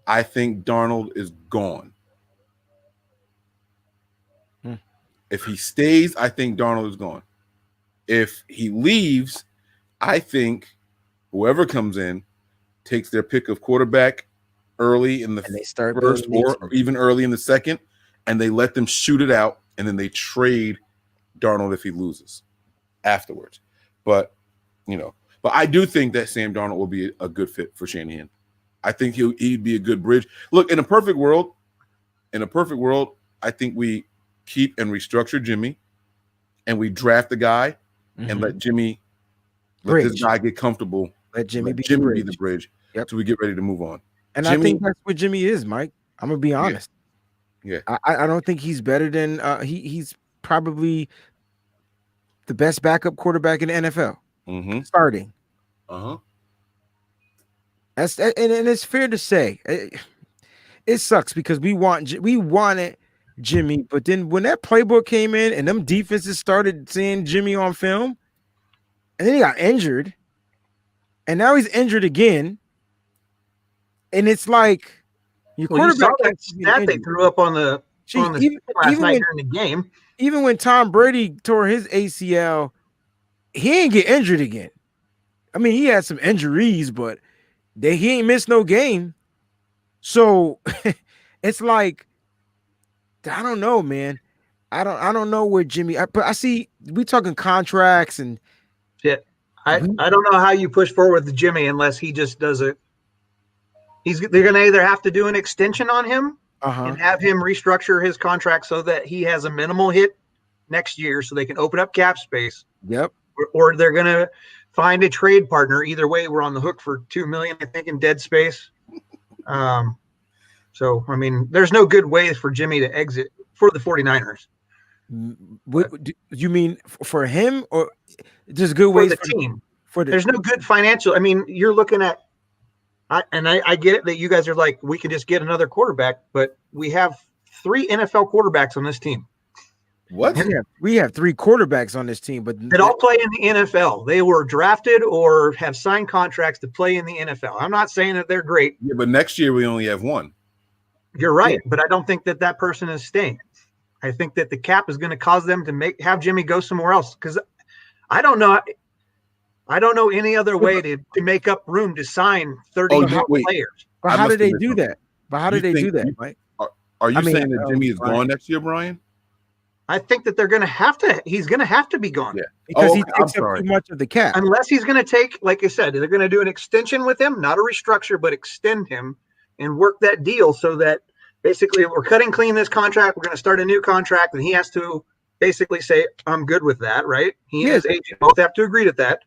I think Darnold is gone. If he stays, I think Darnold is gone. If he leaves, I think whoever comes in takes their pick of quarterback early in the first or even early in the second, and they let them shoot it out, and then they trade Darnold if he loses afterwards. But I do think that Sam Darnold will be a good fit for Shanahan. I think he'd be a good bridge. Look, in a perfect world, I think we keep and restructure Jimmy, and we draft the guy and let this guy get comfortable. Let Jimmy be the bridge till we get ready to move on. And I think that's what Jimmy is, Mike. I'm gonna be honest. Yeah. I don't think he's better than he's probably the best backup quarterback in the NFL. Starting. That's and it's fair to say it sucks because we wanted Jimmy, but then when that playbook came in and them defenses started seeing Jimmy on film, and then he got injured, and now he's injured again, and it's like your quarterback. You saw that stat they threw up on the last night during the game. Even when Tom Brady tore his ACL, he ain't get injured again. I mean, he had some injuries, but he ain't missed no game. So it's like, I don't know, man. I don't know where Jimmy. But I see we talking contracts and shit. I don't know how you push forward with Jimmy unless he just does it. They're going to either have to do an extension on him and have him restructure his contract so that he has a minimal hit next year, so they can open up cap space. Yep. Or they're going to find a trade partner. Either way, we're on the hook for $2 million, I think, in dead space. So I mean, there's no good way for Jimmy to exit for the 49ers. What do you mean for him, or just good ways for the team? There's no good financial. I mean, you're looking at, I get it that you guys are like, we can just get another quarterback, but we have 3 NFL quarterbacks on this team. What? We have 3 quarterbacks on this team, but they all play in the NFL. They were drafted or have signed contracts to play in the NFL. I'm not saying that they're great. Yeah, but next year we only have 1. You're right, but I don't think that person is staying. I think that the cap is going to cause them to have Jimmy go somewhere else, because I don't know any other way to make up room to sign 30 players. But how did they do that? Mike? Are you saying that Jimmy is gone next year, Brian? I think that they're going to have to. He's going to have to be gone. Yeah, because he takes up too much of the cap. Unless he's going to take, like I said, they're going to do an extension with him, not a restructure, but extend him and work that deal so that basically we're cutting clean this contract. We're going to start a new contract, and he has to basically say, "I'm good with that." Right? He and his agent both have to agree to that,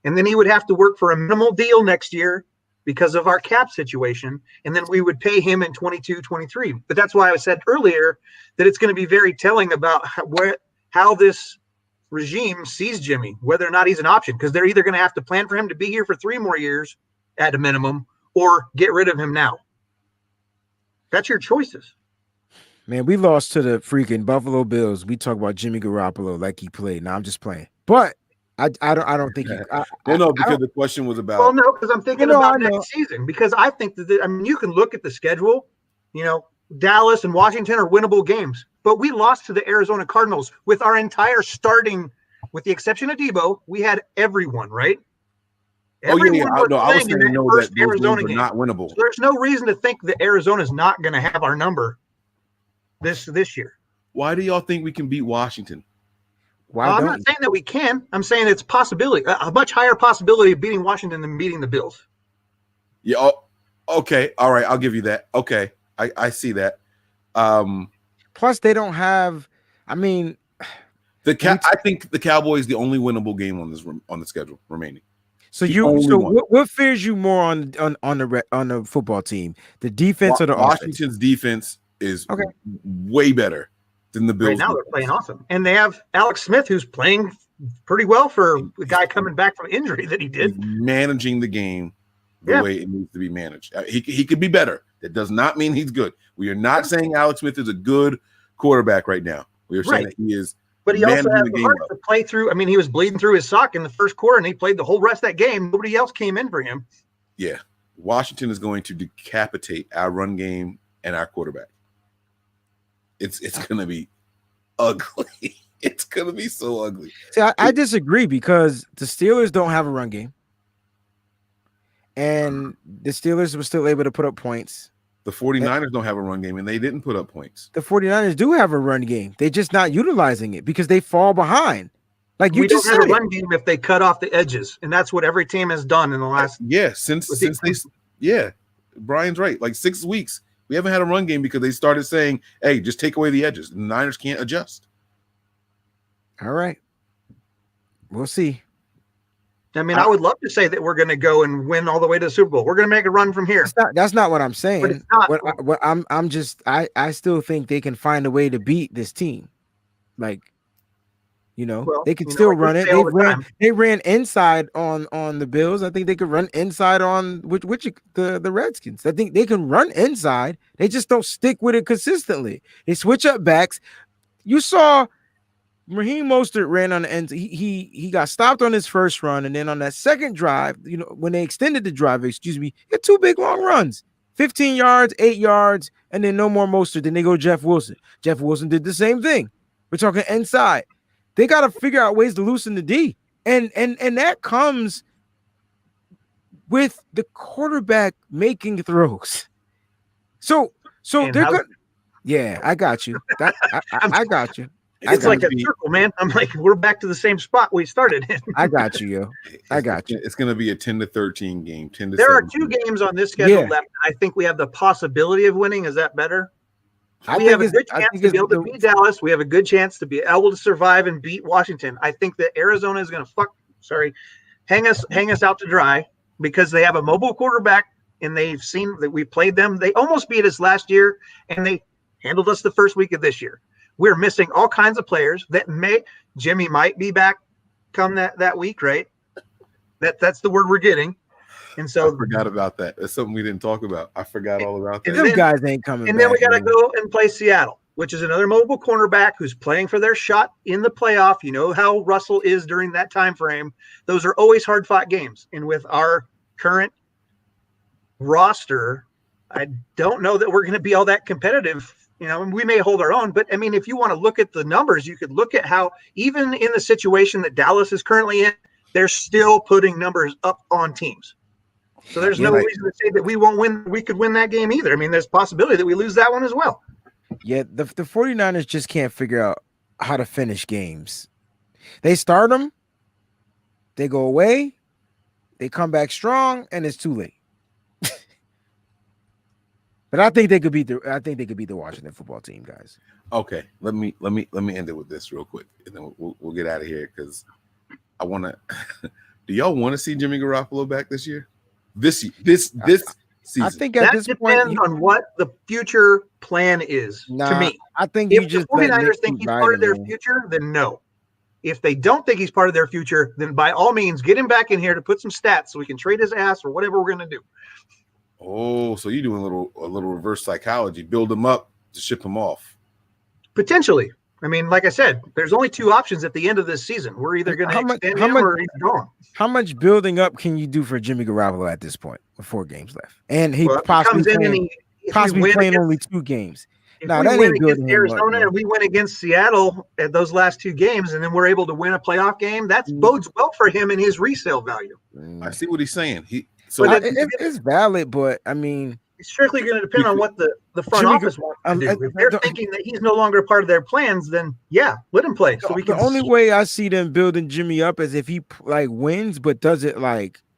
and then he would have to work for a minimal deal next year because of our cap situation, and then we would pay him in 22, 23. But that's why I said earlier that it's going to be very telling about how this regime sees Jimmy, whether or not he's an option, because they're either going to have to plan for him to be here for 3 more years at a minimum or get rid of him now. That's your choices. Man, we lost to the freaking Buffalo Bills. We talk about Jimmy Garoppolo like he played. Now I'm just playing. But I don't think because the question was about. Well, no, because I'm thinking about next season. Because I think that you can look at the schedule. Dallas and Washington are winnable games, but we lost to the Arizona Cardinals with our entire starting, with the exception of Debo. We had everyone, right? I was saying that Arizona games are not winnable. So there's no reason to think that Arizona's not going to have our number this year. Why do y'all think we can beat Washington? I'm not saying that we can. I'm saying it's possibility, a much higher possibility of beating Washington than beating the Bills. Yeah. Oh, okay. All right. I'll give you that. Okay. I see that. Plus, they don't have. I mean, I think the Cowboys the only winnable game on the schedule remaining. So what fears you more on the football team, the defense or the offense? Washington's defense is way better than the Bills. Right now they're playing awesome, and they have Alex Smith, who's playing pretty well for the guy coming back from injury that he did. He's managing the game the way it needs to be managed. He could be better. That does not mean he's good. We are not saying Alex Smith is a good quarterback right now. We are saying that he is. But he also has the heart to play through. I mean, he was bleeding through his sock in the first quarter, and he played the whole rest of that game. Nobody else came in for him. Yeah. Washington is going to decapitate our run game and our quarterback. It's going to be ugly. It's going to be so ugly. See, I disagree, because the Steelers don't have a run game. And the Steelers were still able to put up points. The 49ers don't have a run game, and they didn't put up points. The 49ers do have a run game. They're just not utilizing it because they fall behind. Like you just said, we don't have a run game if they cut off the edges, and that's what every team has done in the last. Brian's right. Like 6 weeks, we haven't had a run game because they started saying, "Hey, just take away the edges." And the Niners can't adjust. All right, we'll see. I mean, I would love to say that we're going to go and win all the way to the Super Bowl. We're going to make a run from here. That's not what I'm saying. But it's not. I still think they can find a way to beat this team. Like, they can still run it. They ran inside on the Bills. I think they could run inside on the Redskins. I think they can run inside. They just don't stick with it consistently. They switch up backs. You saw Raheem Mostert ran on the end. He got stopped on his first run, and then on that second drive, when they extended the drive, he had 2 big long runs, 15 yards, 8 yards, and then no more Mostert. Then they go Jeff Wilson. Jeff Wilson did the same thing. We're talking inside. They got to figure out ways to loosen the D, and that comes with the quarterback making throws. So they're good. Yeah, I got you. I got you. It's like a circle, man. I'm like, we're back to the same spot we started in. I got you, yo. I got you. It's going to be a 10-13 game. 10 to there 17. are 2 games on this schedule left. I think we have the possibility of winning. Is that better? We have a good chance to be able to beat Dallas. We have a good chance to be able to survive and beat Washington. I think that Arizona is going to hang us out to dry because they have a mobile quarterback and they've seen that we played them. They almost beat us last year and they handled us the first week of this year. We're missing all kinds of players that Jimmy might be back come that week, right? That's the word we're getting. And so I forgot about that. That's something we didn't talk about. I forgot all about that. Them guys ain't coming back. And then we got to go and play Seattle, which is another mobile cornerback who's playing for their shot in the playoff. You know how Russell is during that time frame. Those are always hard-fought games. And with our current roster, I don't know that we're going to be all that competitive. You know, we may hold our own, but I mean, if you want to look at the numbers, you could look at how even in the situation that Dallas is currently in, they're still putting numbers up on teams. So there's no reason to say that we won't win. We could win that game either. I mean, there's a possibility that we lose that one as well. Yeah, the 49ers just can't figure out how to finish games. They start them, they go away, they come back strong, and it's too late. But I think they could beat the Washington football team, guys. Okay, let me end it with this real quick, and then we'll get out of here because I want to. Do y'all want to see Jimmy Garoppolo back this year? This season. I think at this point, depends on what the future plan is. To me, I think if the 49ers think he's part of their future, then no. If they don't think he's part of their future, then by all means, get him back in here to put some stats so we can trade his ass or whatever we're going to do. Oh, so you're doing a little reverse psychology. Build him up to ship him off. Potentially. I mean, like I said, there's only 2 options at the end of this season. We're either going to extend him or he's gone. How much building up can you do for Jimmy Garoppolo at this point with 4 games left? And he possibly playing only 2 games. Now that ain't against Arizona and we went against Seattle at those last 2 games, and then we're able to win a playoff game. That bodes well for him and his resale value. I see what he's saying. It's valid, but I mean, it's strictly going to depend on what the front office wants to do. If they're thinking that he's no longer a part of their plans, then yeah, let him play. So the only way I see them building Jimmy up is if he wins, but does it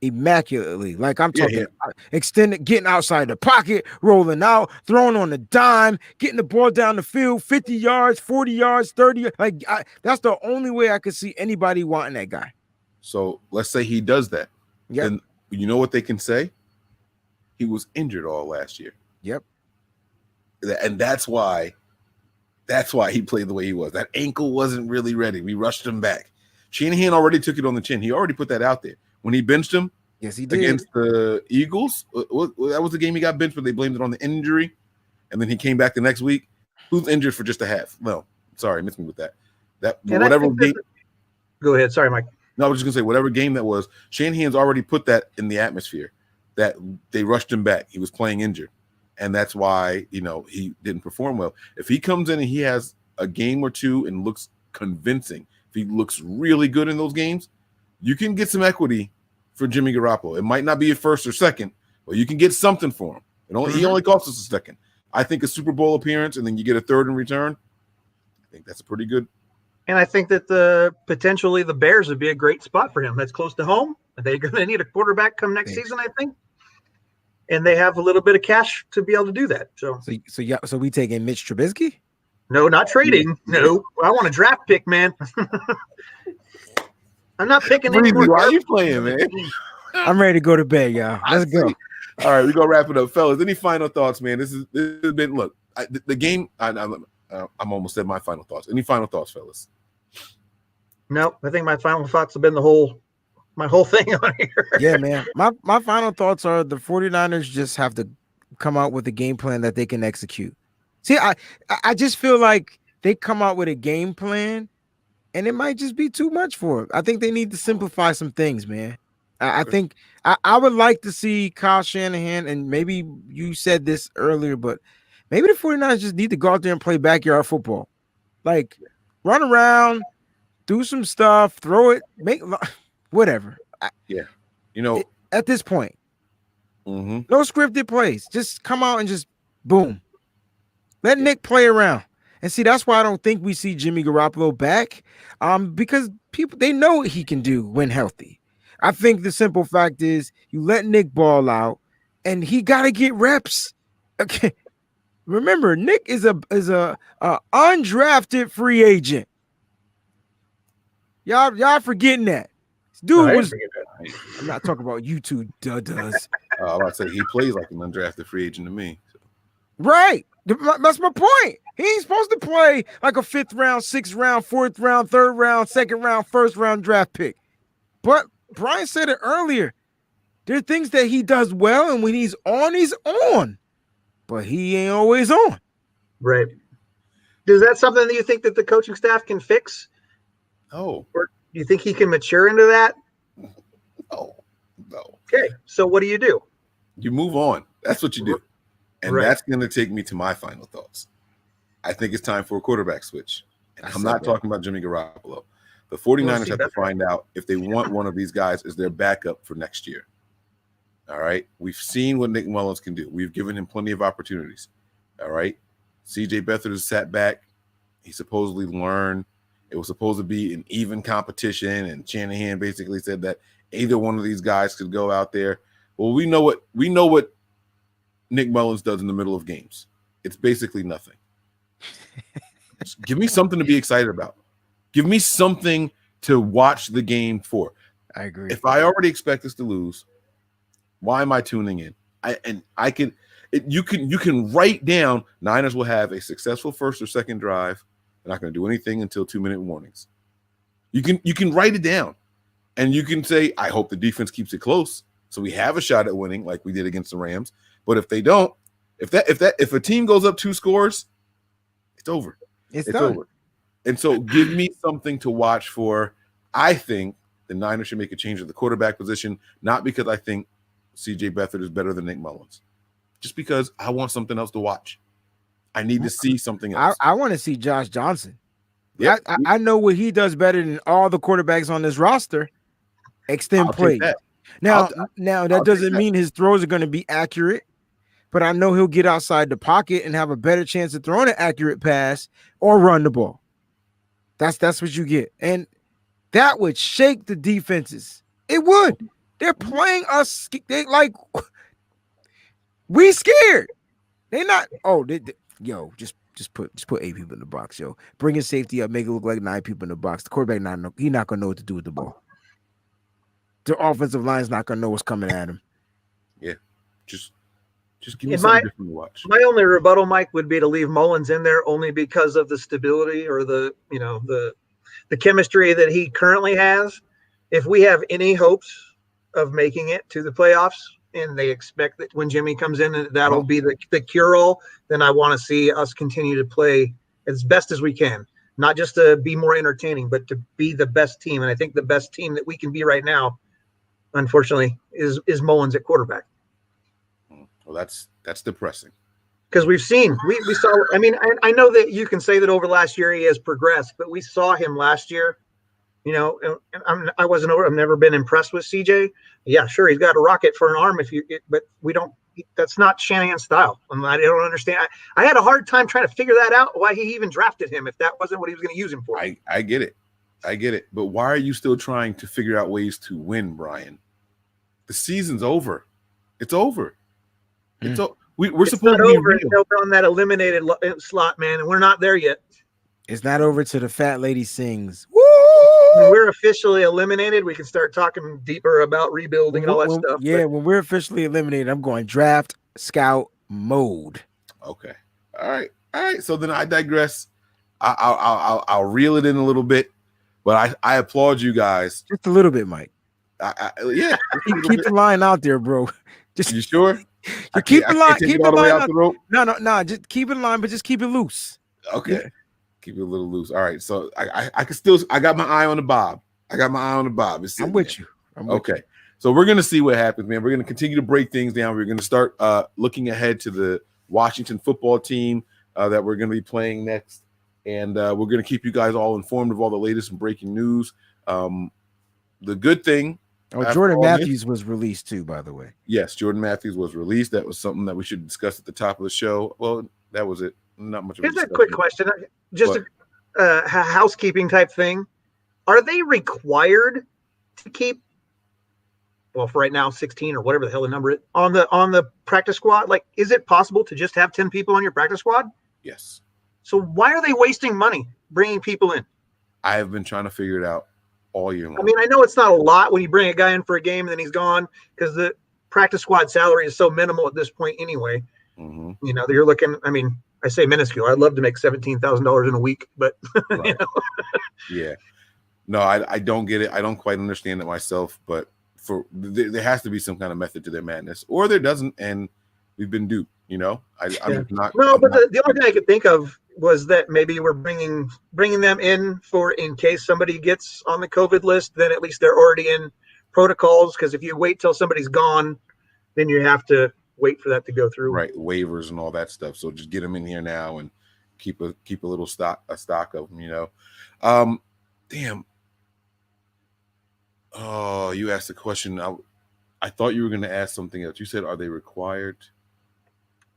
immaculately. Like I'm talking extended, getting outside the pocket, rolling out, throwing on the dime, getting the ball down the field, 50 yards, 40 yards, 30. That's the only way I could see anybody wanting that guy. So let's say he does that. Yeah. Then you know what they can say? He was injured all last year. Yep. And that's why he played the way he was. That ankle wasn't really ready. We rushed him back. Shanahan already took it on the chin. He already put that out there. When he benched him he did. Against the Eagles, that was the game he got benched, but they blamed it on the injury. And then he came back the next week. Who's injured for just a half? No, sorry, missed me with that. Whatever game. Go ahead. Sorry, Mike. No, I was just going to say, whatever game that was, Shanahan's already put that in the atmosphere that they rushed him back. He was playing injured. And that's why, he didn't perform well. If he comes in and he has a game or 2 and looks convincing, if he looks really good in those games, you can get some equity for Jimmy Garoppolo. It might not be a first or second, but you can get something for him. He only costs us a second. I think a Super Bowl appearance and then you get a third in return. I think that's a pretty good. And I think that potentially the Bears would be a great spot for him. That's close to home. They're going to need a quarterback come next season, I think. And they have a little bit of cash to be able to do that. So we taking Mitch Trubisky? No, not trading. No, I want a draft pick, man. I'm not picking anymore. Why are you playing, man? I'm ready to go to bed, y'all. Let's go. All right, we're gonna wrap it up, fellas. Any final thoughts, man? This has been the game. I'm almost at my final thoughts. Any final thoughts, fellas? No, I think my final thoughts have been my whole thing on here. Yeah, man. My final thoughts are the 49ers just have to come out with a game plan that they can execute. See, I just feel like they come out with a game plan and it might just be too much for them. I think they need to simplify some things, man. I think I would like to see Kyle Shanahan, and maybe you said this earlier, but maybe the 49ers just need to go out there and play backyard football. Like, run around, do some stuff, throw it, make whatever. Yeah. At this point, No scripted plays. Just come out and just boom. Let Nick play around. And see, that's why I don't think we see Jimmy Garoppolo back. Because people, they know what he can do when healthy. I think the simple fact is you let Nick ball out and he got to get reps. Okay. Remember, Nick is a undrafted free agent. Y'all forgetting that. This dude was. I'm not talking about you two does. I was about to say he plays like an undrafted free agent to me. So. Right. That's my point. He ain't supposed to play like a 5th round, 6th round, 4th round, 3rd round, 2nd round, 1st round draft pick. But Brian said it earlier. There are things that he does well, and when he's on. But he ain't always on. Right. Is that something that you think that the coaching staff can fix? Oh. Or do you think he can mature into that? No. Okay. So what do? You move on. That's what you do. And that's going to take me to my final thoughts. I think it's time for a quarterback switch. And I'm not talking about Jimmy Garoppolo. The 49ers have to find out if they want one of these guys as their backup for next year. All right. We've seen what Nick Mullins can do. We've given him plenty of opportunities. All right. CJ Beathard has sat back. He supposedly learned. It was supposed to be an even competition. And Shanahan basically said that either one of these guys could go out there. Well, we know what Nick Mullins does in the middle of games. It's basically nothing. Just give me something to be excited about. Give me something to watch the game for. I agree. If I already expect us to lose, why am I tuning in? You can write down Niners will have a successful first or second drive. They're not going to do anything until 2-minute warnings. You can write it down, and you can say, I hope the defense keeps it close, so we have a shot at winning like we did against the Rams. But if they don't, if a team goes up 2 scores, it's over. It's done. Over. And so give me something to watch for. I think the Niners should make a change at the quarterback position, not because I think CJ Beathard is better than Nick Mullins, just because I want something else to watch. I need to see something else. I want to see Josh Johnson. Yeah, I know what he does better than all the quarterbacks on this roster. Extend play. Now that doesn't mean his throws are going to be accurate, but I know he'll get outside the pocket and have a better chance of throwing an accurate pass or run the ball. That's what you get. And that would shake the defenses. It would. They're playing us. They like we scared. They're not. Oh, yo, just put 8 people in the box, yo. Bring his safety up, make it look like 9 people in the box. The quarterback he's not gonna know what to do with the ball. The offensive line's not gonna know what's coming at him. Yeah, just give me something different to watch. My only rebuttal, Mike, would be to leave Mullins in there only because of the stability or the chemistry that he currently has. If we have any hopes of making it to the playoffs, and they expect that when Jimmy comes in and that'll be the cure-all, then I want to see us continue to play as best as we can. Not just to be more entertaining, but to be the best team. And I think the best team that we can be right now, unfortunately, is Mullins at quarterback. Well, that's depressing. Because we've seen, we saw, I mean, I know that you can say that over last year he has progressed, but we saw him last year. I've never been impressed with CJ. Yeah, sure, he's got a rocket for an arm but we don't. That's not Shanahan's style. I don't understand. I had a hard time trying to figure that out. Why he even drafted him if that wasn't what he was going to use him for. I get it. But why are you still trying to figure out ways to win, Brian? The season's over. It's over. We're supposed to be over until we're on that eliminated slot, man, and we're not there yet. It's not over till the fat lady sings. Woo! When we're officially eliminated, we can start talking deeper about rebuilding and all that stuff. Yeah, when we're officially eliminated, I'm going draft scout mode. Okay. All right. So then I digress. I'll reel it in a little bit, but I applaud you guys. Just a little bit, Mike. Yeah. Keep the line out there, bro. You sure? Keep the line. Keep the line out the rope. No. Just keep it in line, but just keep it loose. Okay. Yeah. Keep it a little loose. All right. So I can still. I got my eye on the bob. I'm with you. Okay. So we're gonna see what happens, man. We're gonna continue to break things down. We're gonna start looking ahead to the Washington football team that we're gonna be playing next, and we're gonna keep you guys all informed of all the latest and breaking news. The good thing Oh, Jordan Matthews was released too, by the way. Yes, Jordan Matthews was released. That was something that we should discuss at the top of the show. Well, that was it. Not much of Here's a quick question. Just a housekeeping type thing. Are they required to keep, well, for right now, 16 or whatever the hell the number is on the practice squad? Like, is it possible to just have 10 people on your practice squad? Yes. So why are they wasting money bringing people in? I have been trying to figure it out all year long. I mean, I know it's not a lot when you bring a guy in for a game and then he's gone, because the practice squad salary is so minimal at this point anyway. Mm-hmm. You know, you're looking, I mean, I say minuscule. I'd love to make $17,000 in a week, but right. You know. Yeah. No, I don't get it. I don't quite understand it myself, but there has to be some kind of method to their madness, or there doesn't, and we've been duped, you know. I'm not. No, but not, the only thing I could think of was that maybe we're bringing them in case somebody gets on the COVID list, then at least they're already in protocols. Because if you wait till somebody's gone, then you have to wait for that to go through. Right, waivers and all that stuff. So just get them in here now and keep a little stock of them, you know. Damn. Oh, you asked a question. I thought you were going to ask something else. You said, are they required?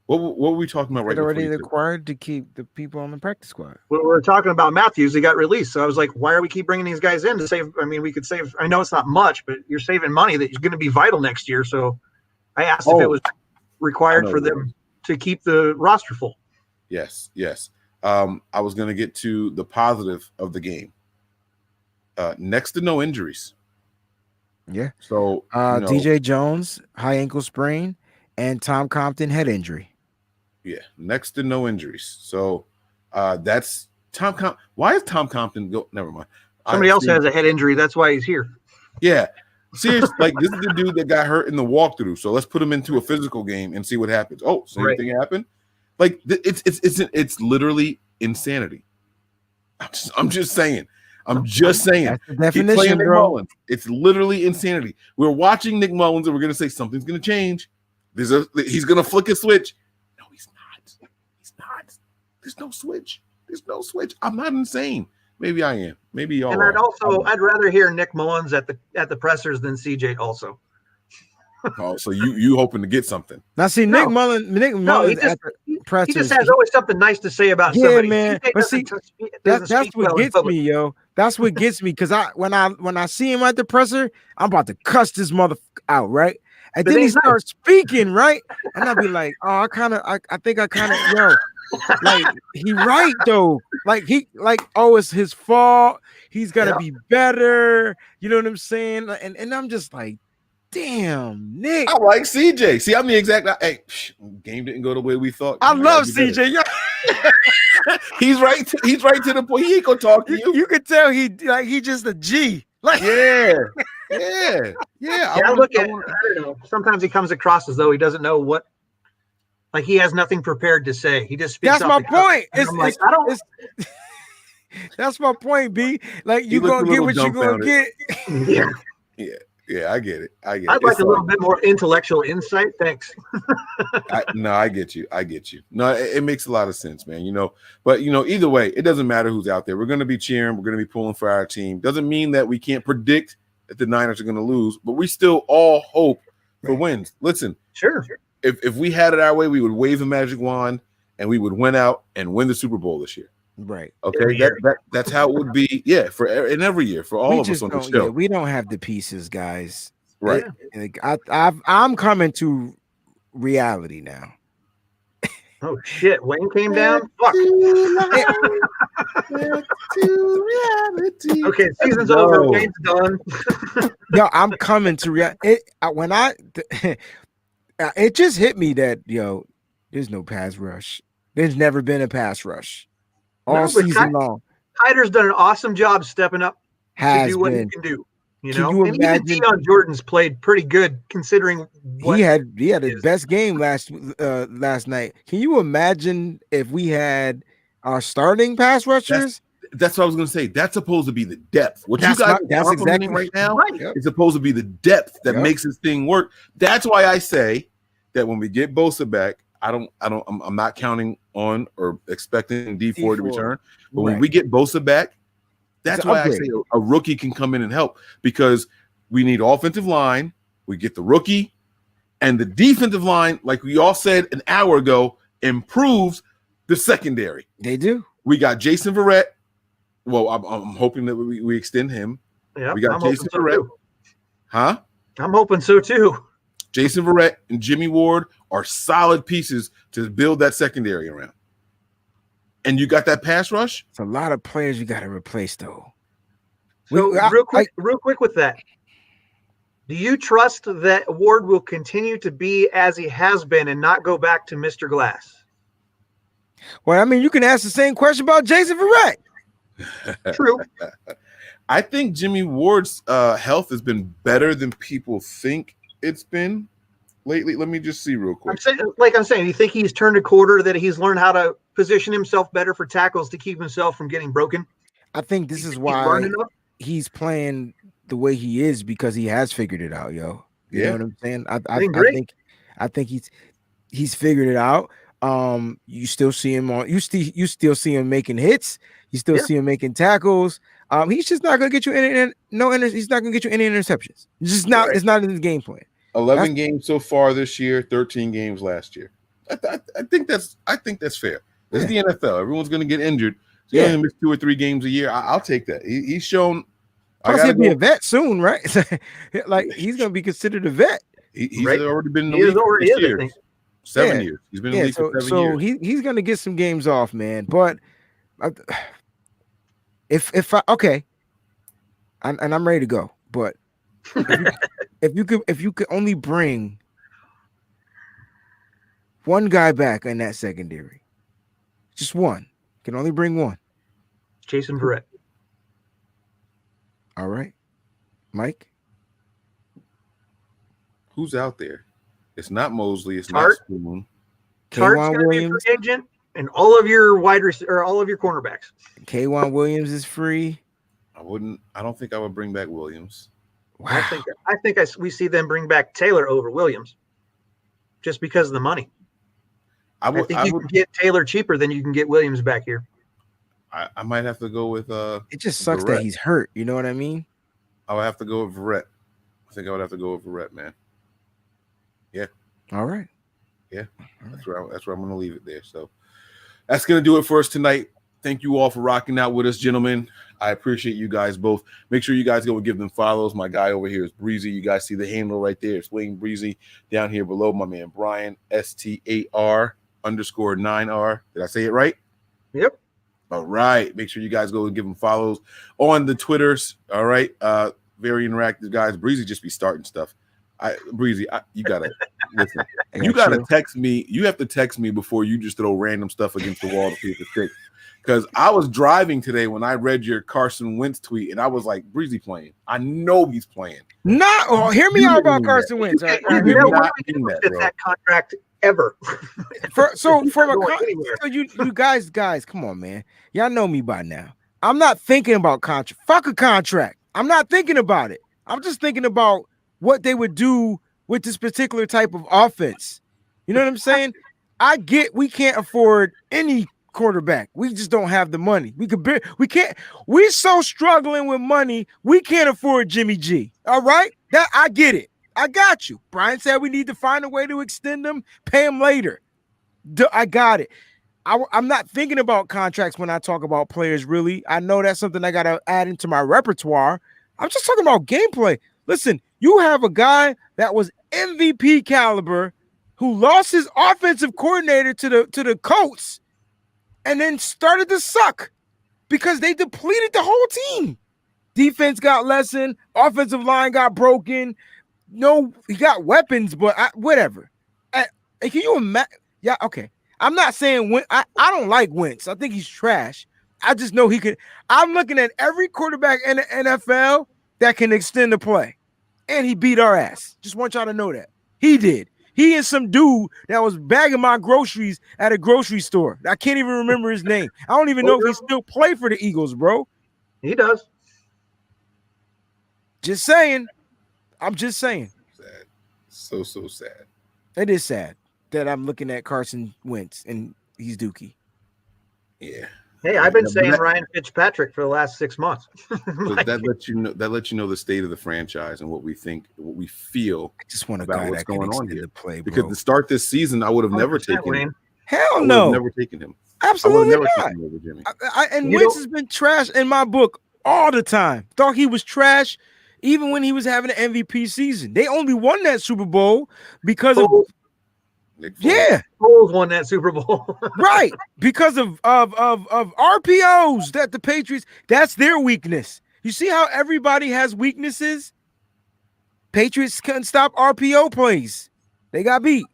What were we talking about right now? They're already required to keep the people on the practice squad. Well, we're talking about Matthews. He got released. So I was like, why are we keep bringing these guys in to save? I mean, we could save. I know it's not much, but you're saving money that is going to be vital next year. So I asked if it was required for them to keep the roster full. Yes. I was going to get to the positive of the game. Next to no injuries. Yeah. So DJ Jones, high ankle sprain, and Tom Compton head injury. Yeah, next to no injuries. So that's Tom Compton. Why is Tom Compton go? Never mind. Somebody else has a head injury. That's why he's here. Yeah. Seriously, like this is the dude that got hurt in the walkthrough. So let's put him into a physical game and see what happens. Oh, same thing happened. Like it's literally insanity. I'm just saying. That's the definition, Nick Mullins. It's literally insanity. We're watching Nick Mullins and we're gonna say something's gonna change. He's gonna flick a switch. No, he's not. He's not. There's no switch. I'm not insane. Maybe I am. Maybe y'all. And I'd rather hear Nick Mullins at the pressers than CJ also. Oh, so you hoping to get something? Now see, Nick Mullins at the pressers. He just has always something nice to say about somebody. Man. But see, that's what gets me, yo. That's what gets me, because when I see him at the presser, I'm about to cuss this motherfucker out, right? And then he starts speaking, right? And I'll be like, oh, I think I kind of, yo, like he right though. It's his fault. He's gotta be better. You know what I'm saying? And I'm just like, damn, Nick. I like CJ. See, I'm the exact. Hey, game didn't go the way we thought. I love CJ. He's right to the point. He ain't gonna talk to you. You can tell he just a G. Like, yeah. I don't know. Sometimes he comes across as though he doesn't know what. Like he has nothing prepared to say. He just speaks. That's my point. That's my point, B. Like you gonna get what you gonna get. Yeah, I get it. I'd like a little bit more intellectual insight. Thanks. I get you. No, it makes a lot of sense, man. You know, but either way, it doesn't matter who's out there. We're going to be cheering. We're going to be pulling for our team. Doesn't mean that we can't predict that the Niners are going to lose, but we still all hope for wins. Listen, sure. If we had it our way, we would wave a magic wand and we would win out and win the Super Bowl this year. Right. Okay. That's how it would be. Yeah. In every year for all of us on the show. Yeah, we don't have the pieces, guys. Right. I'm coming to reality now. Oh shit! Wayne came down. Fuck. Okay, season's over. Wayne's done. Yo, I'm coming to reality. It just hit me that there's no pass rush. There's never been a pass rush. All season long. Hyder's done an awesome job stepping up to do what he can do. You imagine Deion Jordan's played pretty good considering what he had his best game last night. Can you imagine if we had our starting pass rushers? That's what I was going to say. That's supposed to be the depth. That's exactly right now. Right. It's supposed to be the depth that makes this thing work. That's why I say that when we get Bosa back, I'm not counting on or expecting D4 to return. But when we get Bosa back, that's why I say a rookie can come in and help, because We need offensive line. We get the rookie. And the defensive line, like we all said an hour ago, improves the secondary. They do. We got Jason Verrett. Well, I'm hoping that we extend him. Yeah, we got Jason Verrett. Huh? I'm hoping so too. Jason Verrett and Jimmy Ward are solid pieces to build that secondary around. And you got that pass rush. It's a lot of players you got to replace, though. So real quick with that. Do you trust that Ward will continue to be as he has been and not go back to Mr. Glass? Well, I mean, you can ask the same question about Jason Verrett. True. I think Jimmy Ward's health has been better than people think it's been lately. Let me just see real quick. I'm saying, do you think he's turned a quarter, that he's learned how to position himself better for tackles to keep himself from getting broken? I think this is why he's playing the way he is, because he has figured it out, yo. You know what I'm saying? I think he's figured it out. You still see him you still see him making hits. You still see him making tackles. He's just not gonna get you he's not gonna get you any interceptions. It's just not. Right. It's not in his game plan. 11 games so far this year, 13 games last year. I think that's fair. It's the NFL. Everyone's gonna get injured. So you only miss 2 or 3 games a year. I'll take that. He's shown. Plus, he'll be a vet soon, right? Like he's gonna be considered a vet. He's already been in the league for 6 years. 7 years. He's been in the league for 7 years. So he's gonna get some games off, man. But if I'm ready to go. But if you could only bring one guy back in that secondary, just one, you can only bring one. Jason Verrett. All right, Mike. Who's out there? It's not Mosley. It's Tart. not Spoon. Tart's going to be a free agent, and all of your all of your cornerbacks. K'Wan Williams is free. I don't think I would bring back Williams. Wow. I think we see them bring back Taylor over Williams, just because of the money. I think you can get Taylor cheaper than you can get Williams back here. I might have to go with it just sucks Verrett. That he's hurt. You know what I mean? I would have to go with Verrett. I think I would have to go with Verrett, man. Yeah. All right. Yeah. That's where I'm going to leave it there. So that's going to do it for us tonight. Thank you all for rocking out with us, gentlemen. I appreciate you guys both. Make sure you guys go and give them follows. My guy over here is Breezy. You guys see the handle right there. It's Wayne Breezy. Down here below, my man Brian, STAR_9R. Did I say it right? Yep. All right. Make sure you guys go and give them follows on the Twitters. All right. Very interactive guys. Breezy just be starting stuff. Breezy, you gotta listen. You gotta text me. You have to text me before you just throw random stuff against the wall to see if it sticks. Because I was driving today when I read your Carson Wentz tweet, and I was like, "Breezy playing. I know he's playing." Hear me out about Carson Wentz. That contract ever. You guys, come on, man. Y'all know me by now. I'm not thinking about contract. Fuck a contract. I'm not thinking about it. I'm just thinking about what they would do with this particular type of offense. You know what I'm saying? I get we can't afford any quarterback. We just don't have the money. We're so struggling with money. We can't afford Jimmy G. All right? That I get it. I got you. Brian said we need to find a way to extend them, pay them later. I got it. I'm not thinking about contracts when I talk about players, really. I know that's something I got to add into my repertoire. I'm just talking about gameplay. Listen, you have a guy that was MVP caliber who lost his offensive coordinator to the Colts and then started to suck because they depleted the whole team. Defense got lessened. Offensive line got broken. No, he got weapons, but whatever. Can you imagine? Yeah, okay. I'm not saying I don't like Wentz. I think he's trash. I just know he could. I'm looking at every quarterback in the NFL that can extend the play. And he beat our ass. Just want y'all to know that. He did. He is some dude that was bagging my groceries at a grocery store. I can't even remember his name. I don't even know if he still play for the Eagles, bro. He does. Just saying. I'm just saying. Sad. So sad. It is sad that I'm looking at Carson Wentz and he's Dookie. Yeah. Hey, I've been saying Ryan Fitzpatrick for the last 6 months. But that lets you know the state of the franchise and what we think, what we feel. I just want about what's going on here. Play, because to start this season, I would have never taken him. Hell no, never taken him. Absolutely not. Taken him over Jimmy. And Wentz has been trash in my book all the time. Thought he was trash, even when he was having an MVP season. They only won that Super Bowl because of. Yeah, Foles won that Super Bowl, right? Because of RPOs that the Patriots. That's their weakness. You see how everybody has weaknesses. Patriots couldn't stop RPO plays. They got beat.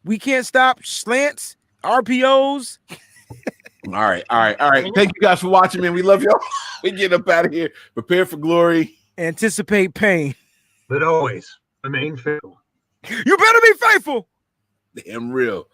We can't stop slants, RPOs. All right. Thank you guys for watching, man. We love y'all. We get up out of here. Prepare for glory. Anticipate pain, but always remain faithful. You better be faithful. Damn real.